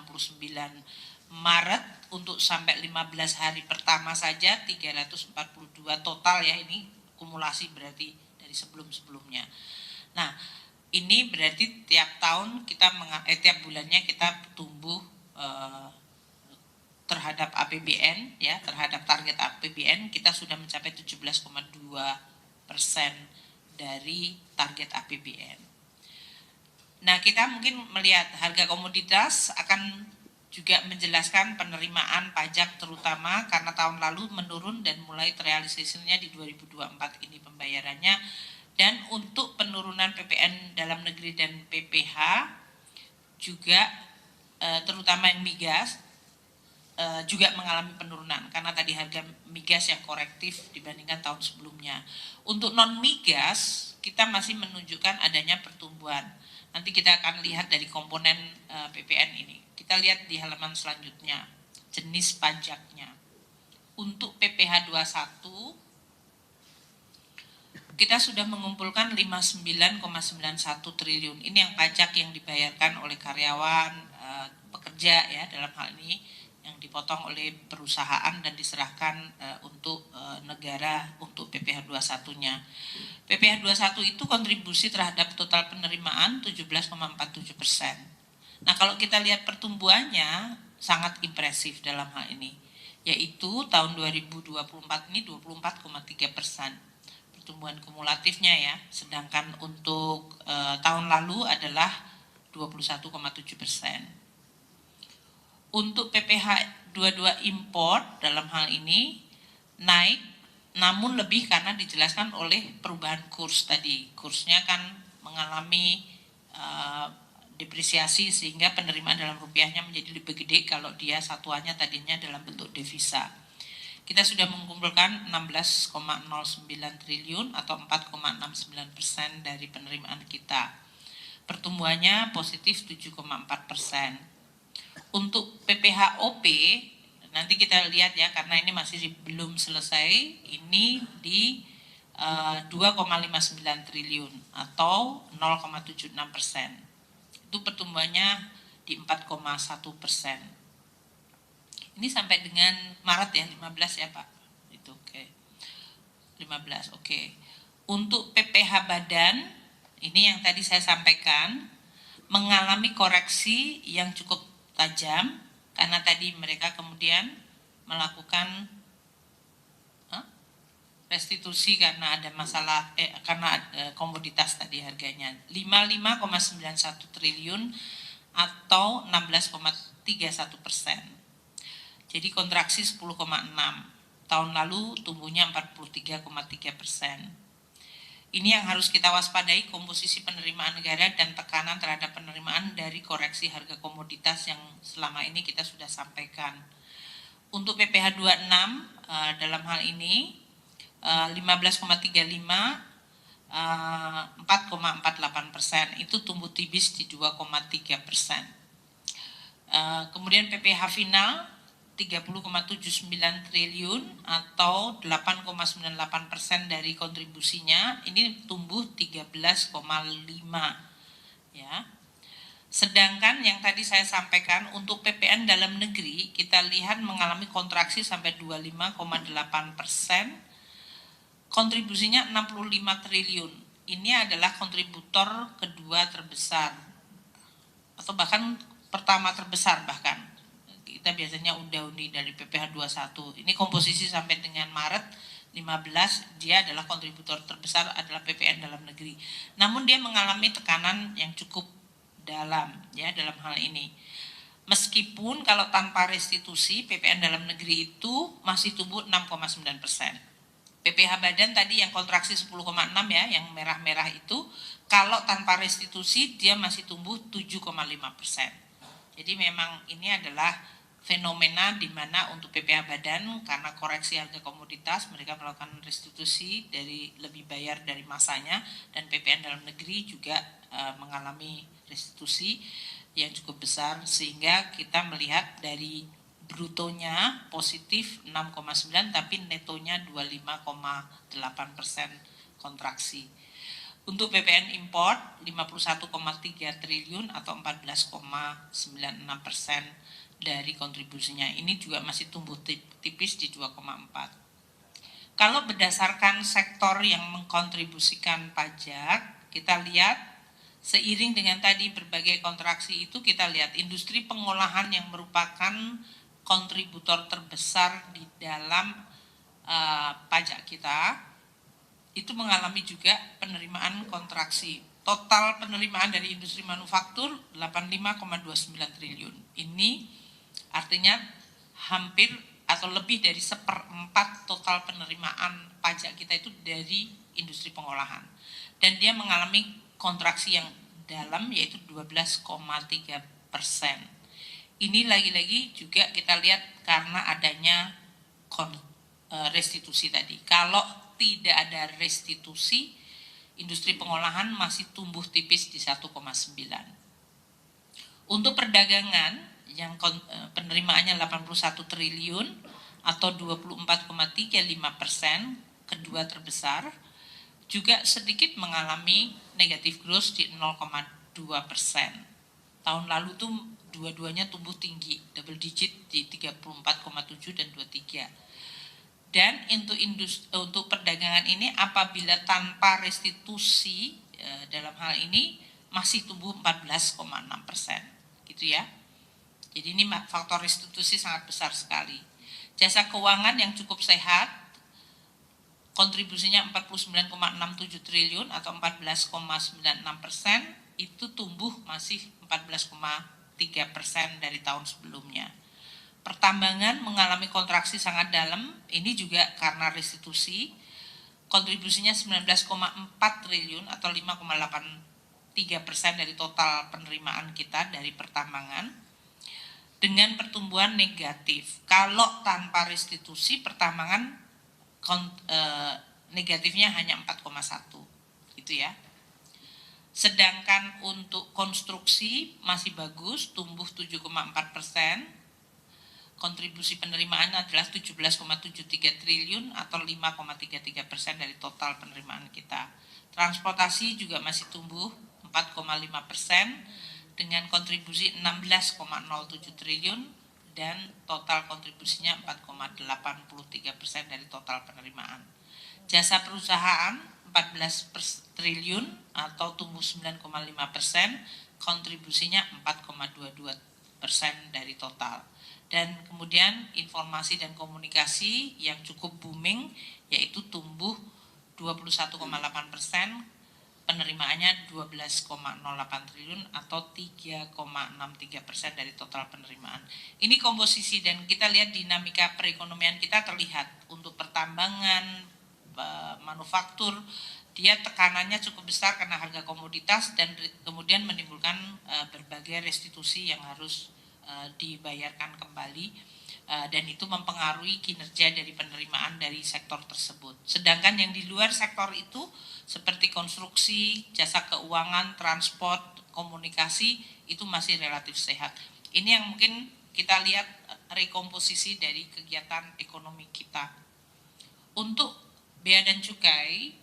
Maret untuk sampai 15 hari pertama saja 342 total ya, ini kumulasi berarti dari sebelum-sebelumnya. Nah, ini berarti tiap tahun kita tiap bulannya kita tumbuh terhadap APBN ya, terhadap target APBN kita sudah mencapai 17,2% dari target APBN. Nah, kita mungkin melihat harga komoditas akan juga menjelaskan penerimaan pajak terutama karena tahun lalu menurun dan mulai terrealisasinya di 2024 ini pembayarannya. Dan untuk penurunan PPN dalam negeri dan PPH juga terutama yang migas juga mengalami penurunan karena tadi harga migas yang korektif dibandingkan tahun sebelumnya. Untuk non migas kita masih menunjukkan adanya pertumbuhan. Nanti kita akan lihat dari komponen PPN ini. Kita lihat di halaman selanjutnya jenis pajaknya. Untuk PPH 21 kita sudah mengumpulkan 59,91 triliun. Ini yang pajak yang dibayarkan oleh karyawan, pekerja ya dalam hal ini yang dipotong oleh perusahaan dan diserahkan untuk negara untuk PPH 21-nya. PPH 21 itu kontribusi terhadap total penerimaan 17,47%. Nah, kalau kita lihat pertumbuhannya sangat impresif dalam hal ini, yaitu tahun 2024 ini 24,3%. Pertumbuhan kumulatifnya ya, sedangkan untuk tahun lalu adalah 21,7%. Untuk PPH 22 import dalam hal ini naik, namun lebih karena dijelaskan oleh perubahan kurs tadi. Kursnya kan mengalami depresiasi sehingga penerimaan dalam rupiahnya menjadi lebih gede kalau dia satuannya tadinya dalam bentuk devisa. Kita sudah mengumpulkan 16,09 triliun atau 4,69% dari penerimaan kita. Pertumbuhannya positif 7,4%. Untuk PPHOP, nanti kita lihat ya, karena ini masih belum selesai, ini di 2,59 triliun atau 0,76%. Itu pertumbuhannya di 4,1%. Ini sampai dengan Maret ya, 15 ya Pak. Itu oke. 15, oke. Untuk PPH badan, ini yang tadi saya sampaikan, mengalami koreksi yang cukup tajam karena tadi mereka kemudian melakukan restitusi karena ada masalah karena komoditas tadi harganya 55,91 triliun atau 16,31%. Jadi kontraksi 10,6. Tahun lalu tumbuhnya 43,3%. Ini yang harus kita waspadai, komposisi penerimaan negara dan tekanan terhadap penerimaan dari koreksi harga komoditas yang selama ini kita sudah sampaikan. Untuk PPH 26 dalam hal ini 15,35 4,48%, itu tumbuh tipis di 2,3%. Kemudian PPH final 30,79 triliun atau 8,98% dari kontribusinya, ini tumbuh 13,5 ya. Sedangkan yang tadi saya sampaikan untuk PPN dalam negeri kita lihat mengalami kontraksi sampai 25,8%, kontribusinya 65 triliun. Ini adalah kontributor kedua terbesar atau bahkan pertama terbesar bahkan. Kita biasanya undi dari PPH 21. Ini komposisi sampai dengan Maret 15, dia adalah kontributor terbesar adalah PPN dalam negeri. Namun dia mengalami tekanan yang cukup dalam ya dalam hal ini. Meskipun kalau tanpa restitusi PPN dalam negeri itu masih tumbuh 6,9%. PPH badan tadi yang kontraksi 10,6 ya, yang merah-merah itu kalau tanpa restitusi dia masih tumbuh 7,5%. Jadi memang ini adalah fenomena di mana untuk PPH badan karena koreksi harga komoditas mereka melakukan restitusi dari lebih bayar dari masanya, dan PPN dalam negeri juga mengalami restitusi yang cukup besar sehingga kita melihat dari brutonya positif 6,9 tapi netonya 25,8% kontraksi. Untuk PPN import 51,3 triliun atau 14,96% dari kontribusinya, ini juga masih tumbuh tipis di 2,4. Kalau berdasarkan sektor yang mengkontribusikan pajak, kita lihat seiring dengan tadi berbagai kontraksi itu, kita lihat industri pengolahan yang merupakan kontributor terbesar di dalam pajak kita itu mengalami juga penerimaan kontraksi. Total penerimaan dari industri manufaktur 85,29 triliun. Ini artinya hampir atau lebih dari 1/4 total penerimaan pajak kita itu dari industri pengolahan. Dan dia mengalami kontraksi yang dalam yaitu 12,3%. Ini lagi-lagi juga kita lihat karena adanya restitusi tadi. Kalau tidak ada restitusi, industri pengolahan masih tumbuh tipis di 1,9. Untuk perdagangan yang penerimaannya 81 triliun atau 24,35%, kedua terbesar, juga sedikit mengalami negatif growth di 0,2%. Tahun lalu tuh dua-duanya tumbuh tinggi, double digit di 34,7 dan 23. Dan untuk perdagangan ini apabila tanpa restitusi dalam hal ini masih tumbuh 14,6%, gitu ya. Jadi ini faktor restitusi sangat besar sekali. Jasa keuangan yang cukup sehat, kontribusinya 49,67 triliun atau 14,96%, itu tumbuh masih 14,3% dari tahun sebelumnya. Pertambangan mengalami kontraksi sangat dalam, ini juga karena restitusi, kontribusinya 19,4 triliun atau 5,83% dari total penerimaan kita dari pertambangan, dengan pertumbuhan negatif. Kalau tanpa restitusi pertambangan negatifnya hanya 4,1, gitu ya. Sedangkan untuk konstruksi masih bagus, tumbuh 7,4%. Kontribusi penerimaan adalah 17,73 triliun atau 5,33% dari total penerimaan kita. Transportasi juga masih tumbuh 4,5% dengan kontribusi 16,07 triliun dan total kontribusinya 4,83% dari total penerimaan. Jasa perusahaan 14 triliun atau tumbuh 9,5%, kontribusinya 4,22% dari total. Dan kemudian informasi dan komunikasi yang cukup booming yaitu tumbuh 21,8%, penerimaannya 12,08 triliun atau 3,63% dari total penerimaan. Ini komposisi dan kita lihat dinamika perekonomian kita terlihat untuk pertambangan, manufaktur, dia tekanannya cukup besar karena harga komoditas dan kemudian menimbulkan berbagai restitusi yang harus dibayarkan kembali dan itu mempengaruhi kinerja dari penerimaan dari sektor tersebut. Sedangkan yang di luar sektor itu seperti konstruksi, jasa keuangan, transport, komunikasi itu masih relatif sehat. Ini yang mungkin kita lihat rekomposisi dari kegiatan ekonomi kita. Untuk bea dan cukai,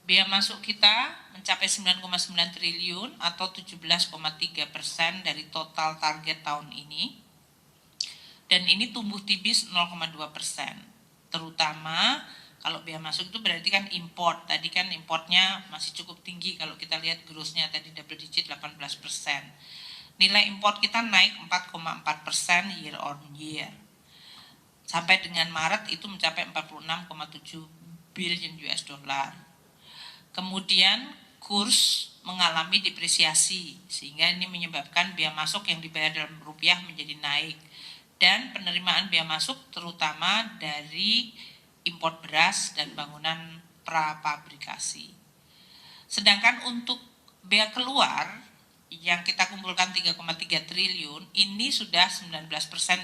bea masuk kita mencapai 9,9 triliun atau 17,3% dari total target tahun ini. Dan ini tumbuh tipis 0,2%. Terutama kalau bea masuk itu berarti kan import. Tadi kan importnya masih cukup tinggi kalau kita lihat growth-nya tadi double digit 18%. Nilai import kita naik 4,4% year on year. Sampai dengan Maret itu mencapai 46,7 billion US dollar. Kemudian kurs mengalami depresiasi sehingga ini menyebabkan bea masuk yang dibayar dalam rupiah menjadi naik dan penerimaan bea masuk terutama dari import beras dan bangunan prapabrikasi. Sedangkan untuk bea keluar yang kita kumpulkan 3,3 triliun ini sudah 19%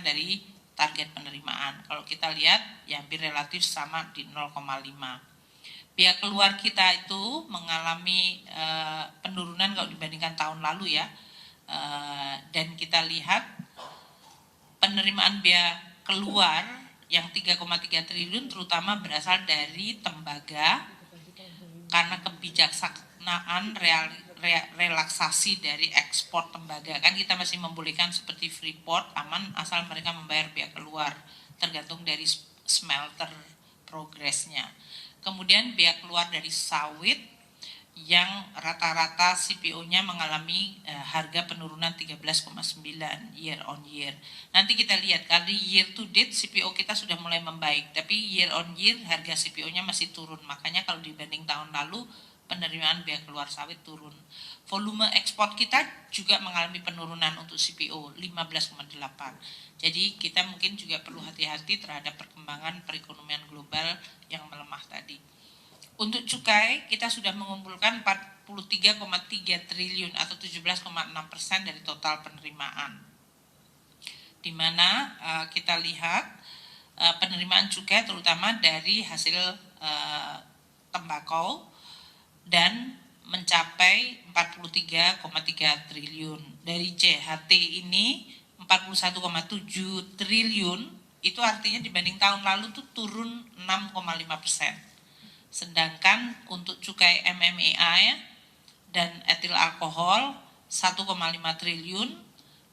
dari target penerimaan. Kalau kita lihat ya hampir relatif sama di 0,5. Bea keluar kita itu mengalami penurunan kalau dibandingkan tahun lalu ya. Dan kita lihat penerimaan bea keluar yang 3,3 triliun terutama berasal dari tembaga karena kebijaksanaan relaksasi dari ekspor tembaga. Kan kita masih membolehkan seperti Freeport aman asal mereka membayar bea keluar tergantung dari smelter progresnya. Kemudian bea keluar dari sawit yang rata-rata CPO-nya mengalami harga penurunan 13,9 year on year. Nanti kita lihat kali year to date CPO kita sudah mulai membaik, tapi year on year harga CPO-nya masih turun. Makanya kalau dibanding tahun lalu penerimaan bea keluar sawit turun. Volume ekspor kita juga mengalami penurunan untuk CPO 15,8. Jadi kita mungkin juga perlu hati-hati terhadap perkembangan perekonomian global yang melemah tadi. Untuk cukai kita sudah mengumpulkan 43,3 triliun atau 17,6% dari total penerimaan. Di mana kita lihat penerimaan cukai terutama dari hasil tembakau dan mencapai 43,3 triliun. Dari CHT ini 41,7 triliun itu artinya dibanding tahun lalu tuh turun 6,5%. Sedangkan untuk cukai MMEA dan etil alkohol 1,5 triliun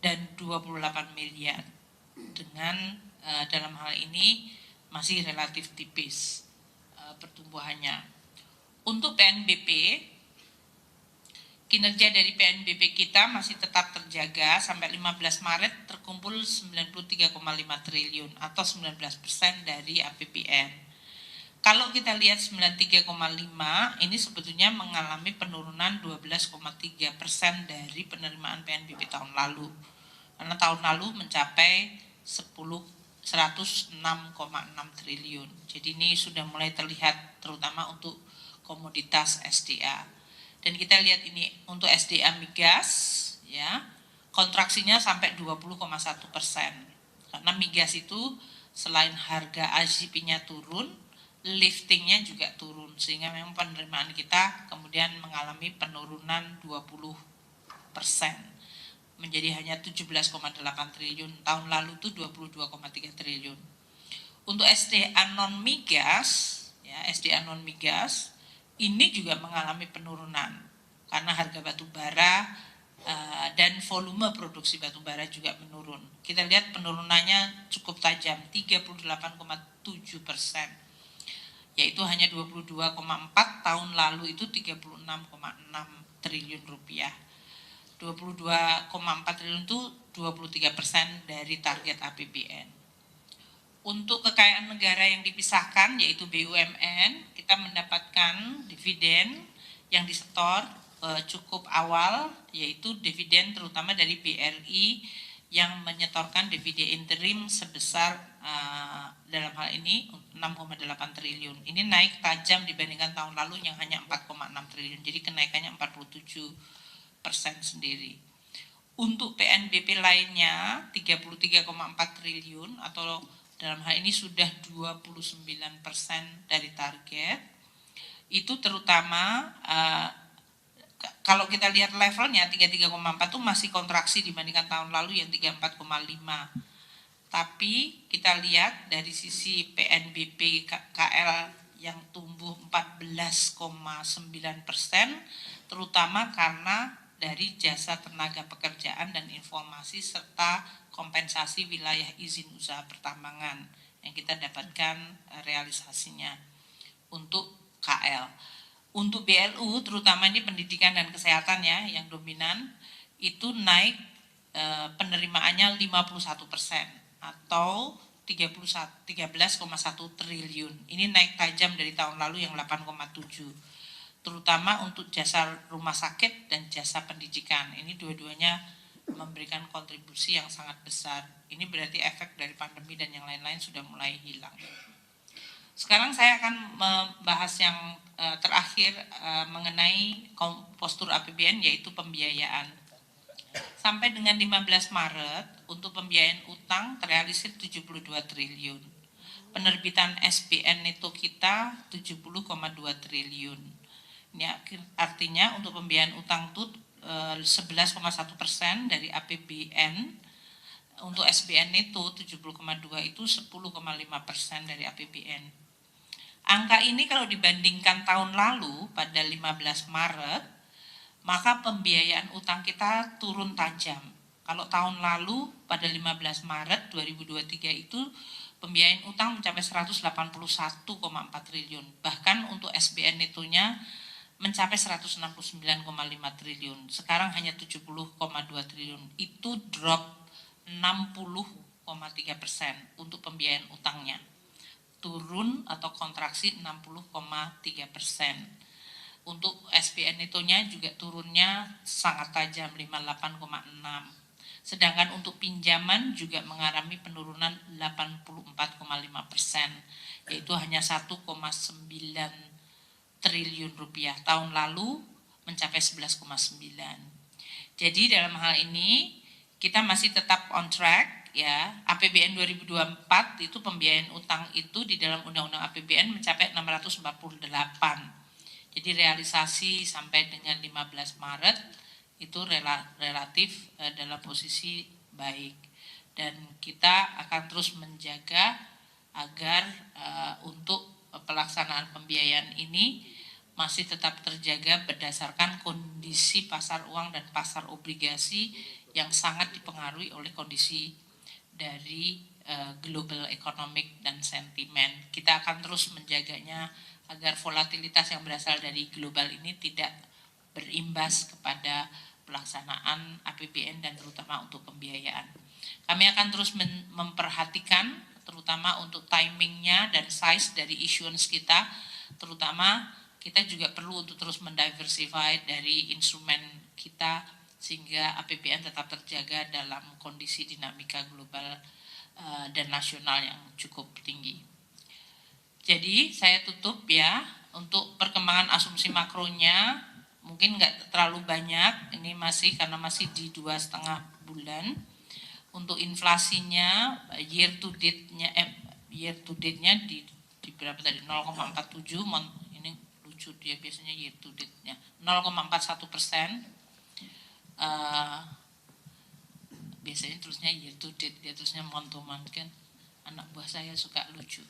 dan 28 miliar. Dengan dalam hal ini masih relatif tipis pertumbuhannya. Untuk PNBP, kinerja dari PNBP kita masih tetap terjaga sampai 15 Maret terkumpul 93,5 triliun atau 19% dari APBN. Kalau kita lihat 93,5 ini sebetulnya mengalami penurunan 12,3% dari penerimaan PNBP tahun lalu. Karena tahun lalu mencapai 106,6 triliun. Jadi ini sudah mulai terlihat terutama untuk komoditas SDA. Dan kita lihat ini untuk SDA migas ya, kontraksinya sampai 20,1%. Karena migas itu selain harga ICP-nya turun, liftingnya juga turun, sehingga memang penerimaan kita kemudian mengalami penurunan 20% menjadi hanya 17,8 triliun. Tahun lalu itu 22,3 triliun. Untuk SDA non migas, ya SDA non migas ini juga mengalami penurunan karena harga batu bara dan volume produksi batu bara juga menurun. Kita lihat penurunannya cukup tajam, 38,7%, yaitu hanya 22,4, tahun lalu itu 36,6 triliun rupiah. 22,4 triliun itu 23% dari target APBN. Untuk kekayaan negara yang dipisahkan yaitu BUMN, kita mendapatkan dividen yang disetor cukup awal, yaitu dividen terutama dari BRI yang menyetorkan dividen interim sebesar dalam hal ini 6,8 triliun. Ini naik tajam dibandingkan tahun lalu yang hanya 4,6 triliun. Jadi kenaikannya 47% sendiri. Untuk PNBP lainnya 33,4 triliun atau dalam hal ini sudah 29% dari target. Itu terutama kalau kita lihat levelnya 33,4 itu masih kontraksi dibandingkan tahun lalu yang 34,5. Tapi kita lihat dari sisi PNBP KL yang tumbuh 14,9%, terutama karena dari jasa tenaga pekerjaan dan informasi serta kompensasi wilayah izin usaha pertambangan yang kita dapatkan realisasinya untuk KL. Untuk BLU terutama ini pendidikan dan kesehatan ya yang dominan, itu naik penerimaannya 51% atau 13,1 triliun. Ini naik tajam dari tahun lalu yang 8,7, terutama untuk jasa rumah sakit dan jasa pendidikan. Ini dua-duanya memberikan kontribusi yang sangat besar. Ini berarti efek dari pandemi dan yang lain-lain sudah mulai hilang. Sekarang saya akan membahas yang terakhir mengenai postur APBN, yaitu pembiayaan. Sampai dengan 15 Maret untuk pembiayaan utang terrealisir 72 triliun. Penerbitan SBN itu kita 70,2 triliun. Ini artinya untuk pembiayaan utang itu 11,1% dari APBN. Untuk SBN itu 70,2 itu 10,5% dari APBN. Angka ini kalau dibandingkan tahun lalu pada 15 Maret, maka pembiayaan utang kita turun tajam. Kalau tahun lalu pada 15 Maret 2023 itu pembiayaan utang mencapai 181,4 triliun. Bahkan untuk SBN itunya mencapai 169,5 triliun. Sekarang hanya 70,2 triliun. Itu drop 60,3% untuk pembiayaan utangnya. Turun atau kontraksi 60,3%. Untuk SBN itunya juga turunnya sangat tajam 58,6. Sedangkan untuk pinjaman juga mengalami penurunan 84,5%, yaitu hanya 1,9 triliun rupiah. Tahun lalu mencapai 11,9. Jadi dalam hal ini kita masih tetap on track ya. APBN 2024 itu pembiayaan utang itu di dalam Undang-Undang APBN mencapai 648. Jadi realisasi sampai dengan 15 Maret itu relatif dalam posisi baik. Dan kita akan terus menjaga agar untuk pelaksanaan pembiayaan ini masih tetap terjaga berdasarkan kondisi pasar uang dan pasar obligasi yang sangat dipengaruhi oleh kondisi dari global economic dan sentimen. Kita akan terus menjaganya agar volatilitas yang berasal dari global ini tidak berimbas kepada pelaksanaan APBN dan terutama untuk pembiayaan. Kami akan terus memperhatikan terutama untuk timingnya dan size dari issuance kita, terutama kita juga perlu untuk terus mendiversify dari instrumen kita sehingga APBN tetap terjaga dalam kondisi dinamika global dan nasional yang cukup tinggi. Jadi saya tutup ya, untuk perkembangan asumsi makronya mungkin nggak terlalu banyak, ini masih karena masih di 2,5 bulan. Untuk inflasinya year to date-nya di di berapa tadi 0,47, ini lucu dia biasanya year to date-nya 0,41%. Biasanya tulisnya year to date, dia tulisnya month to month kan. Anak buah saya suka lucu.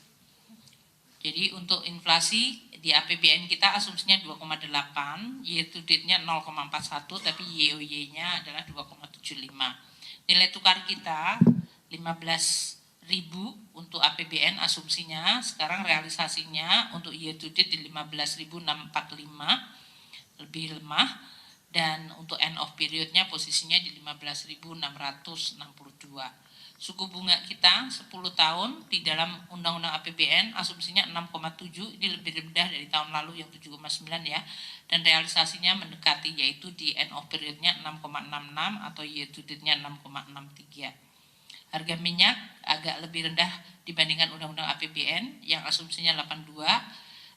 Jadi untuk inflasi di APBN kita asumsinya 2,8, year to date-nya 0,41, tapi YoY-nya adalah 2,75. Nilai tukar kita 15.000 untuk APBN asumsinya, sekarang realisasinya untuk year to date di 15.645, lebih lemah, dan untuk end of period-nya posisinya di 15.662. Suku bunga kita 10 tahun di dalam Undang-Undang APBN asumsinya 6,7, ini lebih rendah dari tahun lalu yang 7,9 ya, dan realisasinya mendekati, yaitu di end of period-nya 6,66 atau year to date-nya 6,63. Harga minyak agak lebih rendah dibandingkan Undang-Undang APBN yang asumsinya 82,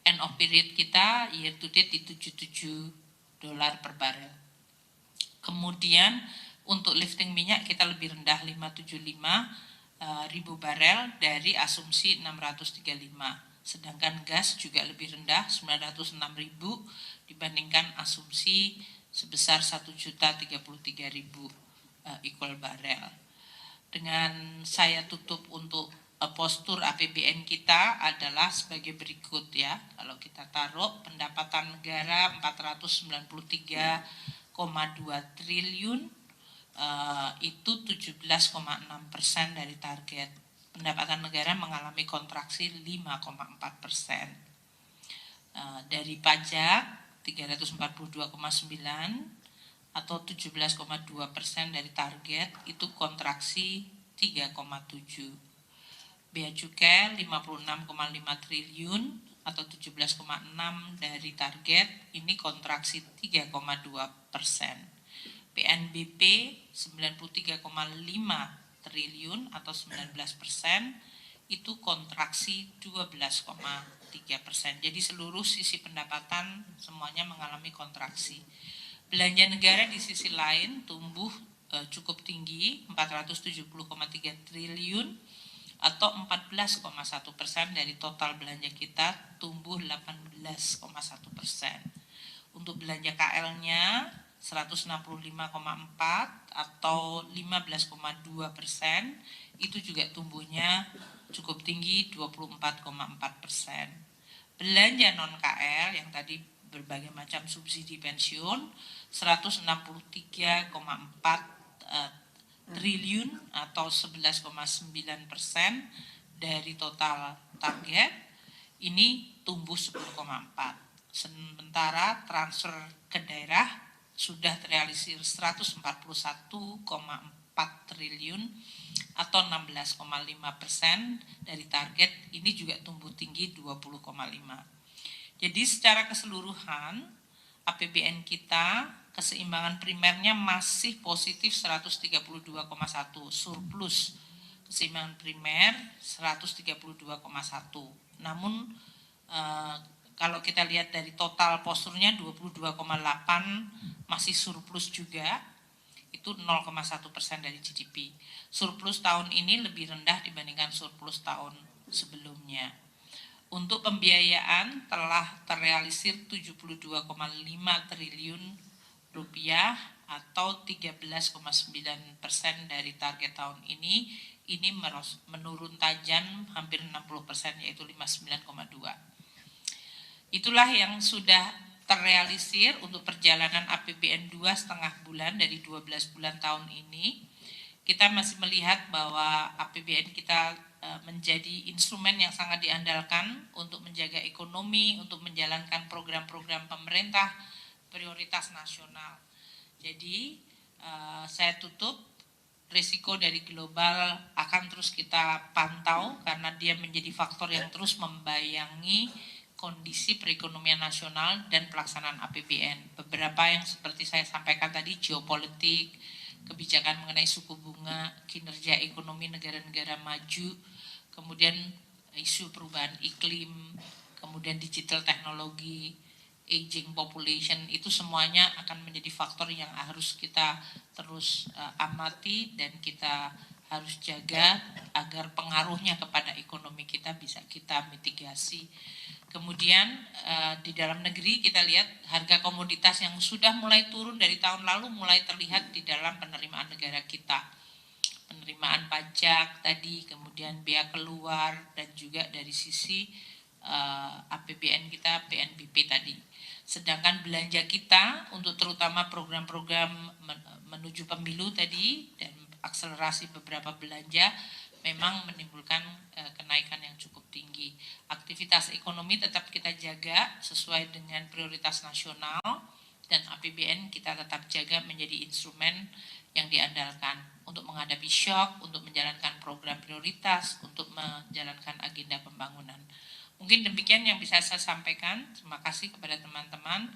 end of period kita year to date di 77 dolar per barel. Kemudian untuk lifting minyak kita lebih rendah 575.000 barel dari asumsi 635. Sedangkan gas juga lebih rendah 906.000 dibandingkan asumsi sebesar 1.033.000 equal barel. Dengan saya tutup untuk postur APBN kita adalah sebagai berikut ya. Kalau kita taruh pendapatan negara 493,2 triliun, itu 17,6% dari target. Pendapatan negara mengalami kontraksi 5,4%. Dari pajak 342,9 atau 17,2% dari target, itu kontraksi 3,7. Bea cukai 56,5 triliun atau 17,6 dari target, ini kontraksi 3,2%. PNBP 93,5 triliun atau 19%, itu kontraksi 12,3%. Jadi seluruh sisi pendapatan semuanya mengalami kontraksi. Belanja negara di sisi lain tumbuh cukup tinggi 470,3 triliun atau 14,1% dari total belanja kita, tumbuh 18,1%. Untuk belanja KL-nya 165,4 atau 15,2%, itu juga tumbuhnya cukup tinggi 24,4%. Belanja non KL yang tadi berbagai macam subsidi pensiun 163,4 triliun atau 11,9% dari total target, ini tumbuh 10,4. Sementara transfer ke daerah sudah terrealisir 141,4 triliun atau 16,5% dari target, ini juga tumbuh tinggi 20,5. Jadi secara keseluruhan APBN kita keseimbangan primernya masih positif 132,1, surplus keseimbangan primer 132,1. Namun kalau kita lihat dari total posturnya 22,8 masih surplus juga, itu 0,1% dari GDP. Surplus tahun ini lebih rendah dibandingkan surplus tahun sebelumnya. Untuk pembiayaan telah terrealisir 72,5 triliun rupiah atau 13,9% dari target tahun ini menurun tajam hampir 60%, yaitu 59,2. Itulah yang sudah terrealisir untuk perjalanan APBN 2,5 bulan dari 12 bulan tahun ini. Kita masih melihat bahwa APBN kita menjadi instrumen yang sangat diandalkan untuk menjaga ekonomi, untuk menjalankan program-program pemerintah prioritas nasional. Jadi saya tutup, risiko dari global akan terus kita pantau karena dia menjadi faktor yang terus membayangi kondisi perekonomian nasional dan pelaksanaan APBN. Beberapa yang seperti saya sampaikan tadi, geopolitik, kebijakan mengenai suku bunga, kinerja ekonomi negara-negara maju, kemudian isu perubahan iklim, kemudian digital teknologi, aging population, itu semuanya akan menjadi faktor yang harus kita terus amati dan kita harus jaga agar pengaruhnya kepada ekonomi kita bisa kita mitigasi. Kemudian di dalam negeri kita lihat harga komoditas yang sudah mulai turun dari tahun lalu mulai terlihat di dalam penerimaan negara kita. Penerimaan pajak tadi, kemudian biaya keluar, dan juga dari sisi APBN kita, PNBP tadi. Sedangkan belanja kita untuk terutama program-program menuju pemilu tadi dan akselerasi beberapa belanja memang menimbulkan kenaikan yang cukup tinggi. Aktivitas ekonomi tetap kita jaga sesuai dengan prioritas nasional dan APBN kita tetap jaga menjadi instrumen yang diandalkan untuk menghadapi shock, untuk menjalankan program prioritas, untuk menjalankan agenda pembangunan. Mungkin demikian yang bisa saya sampaikan. Terima kasih kepada teman-teman.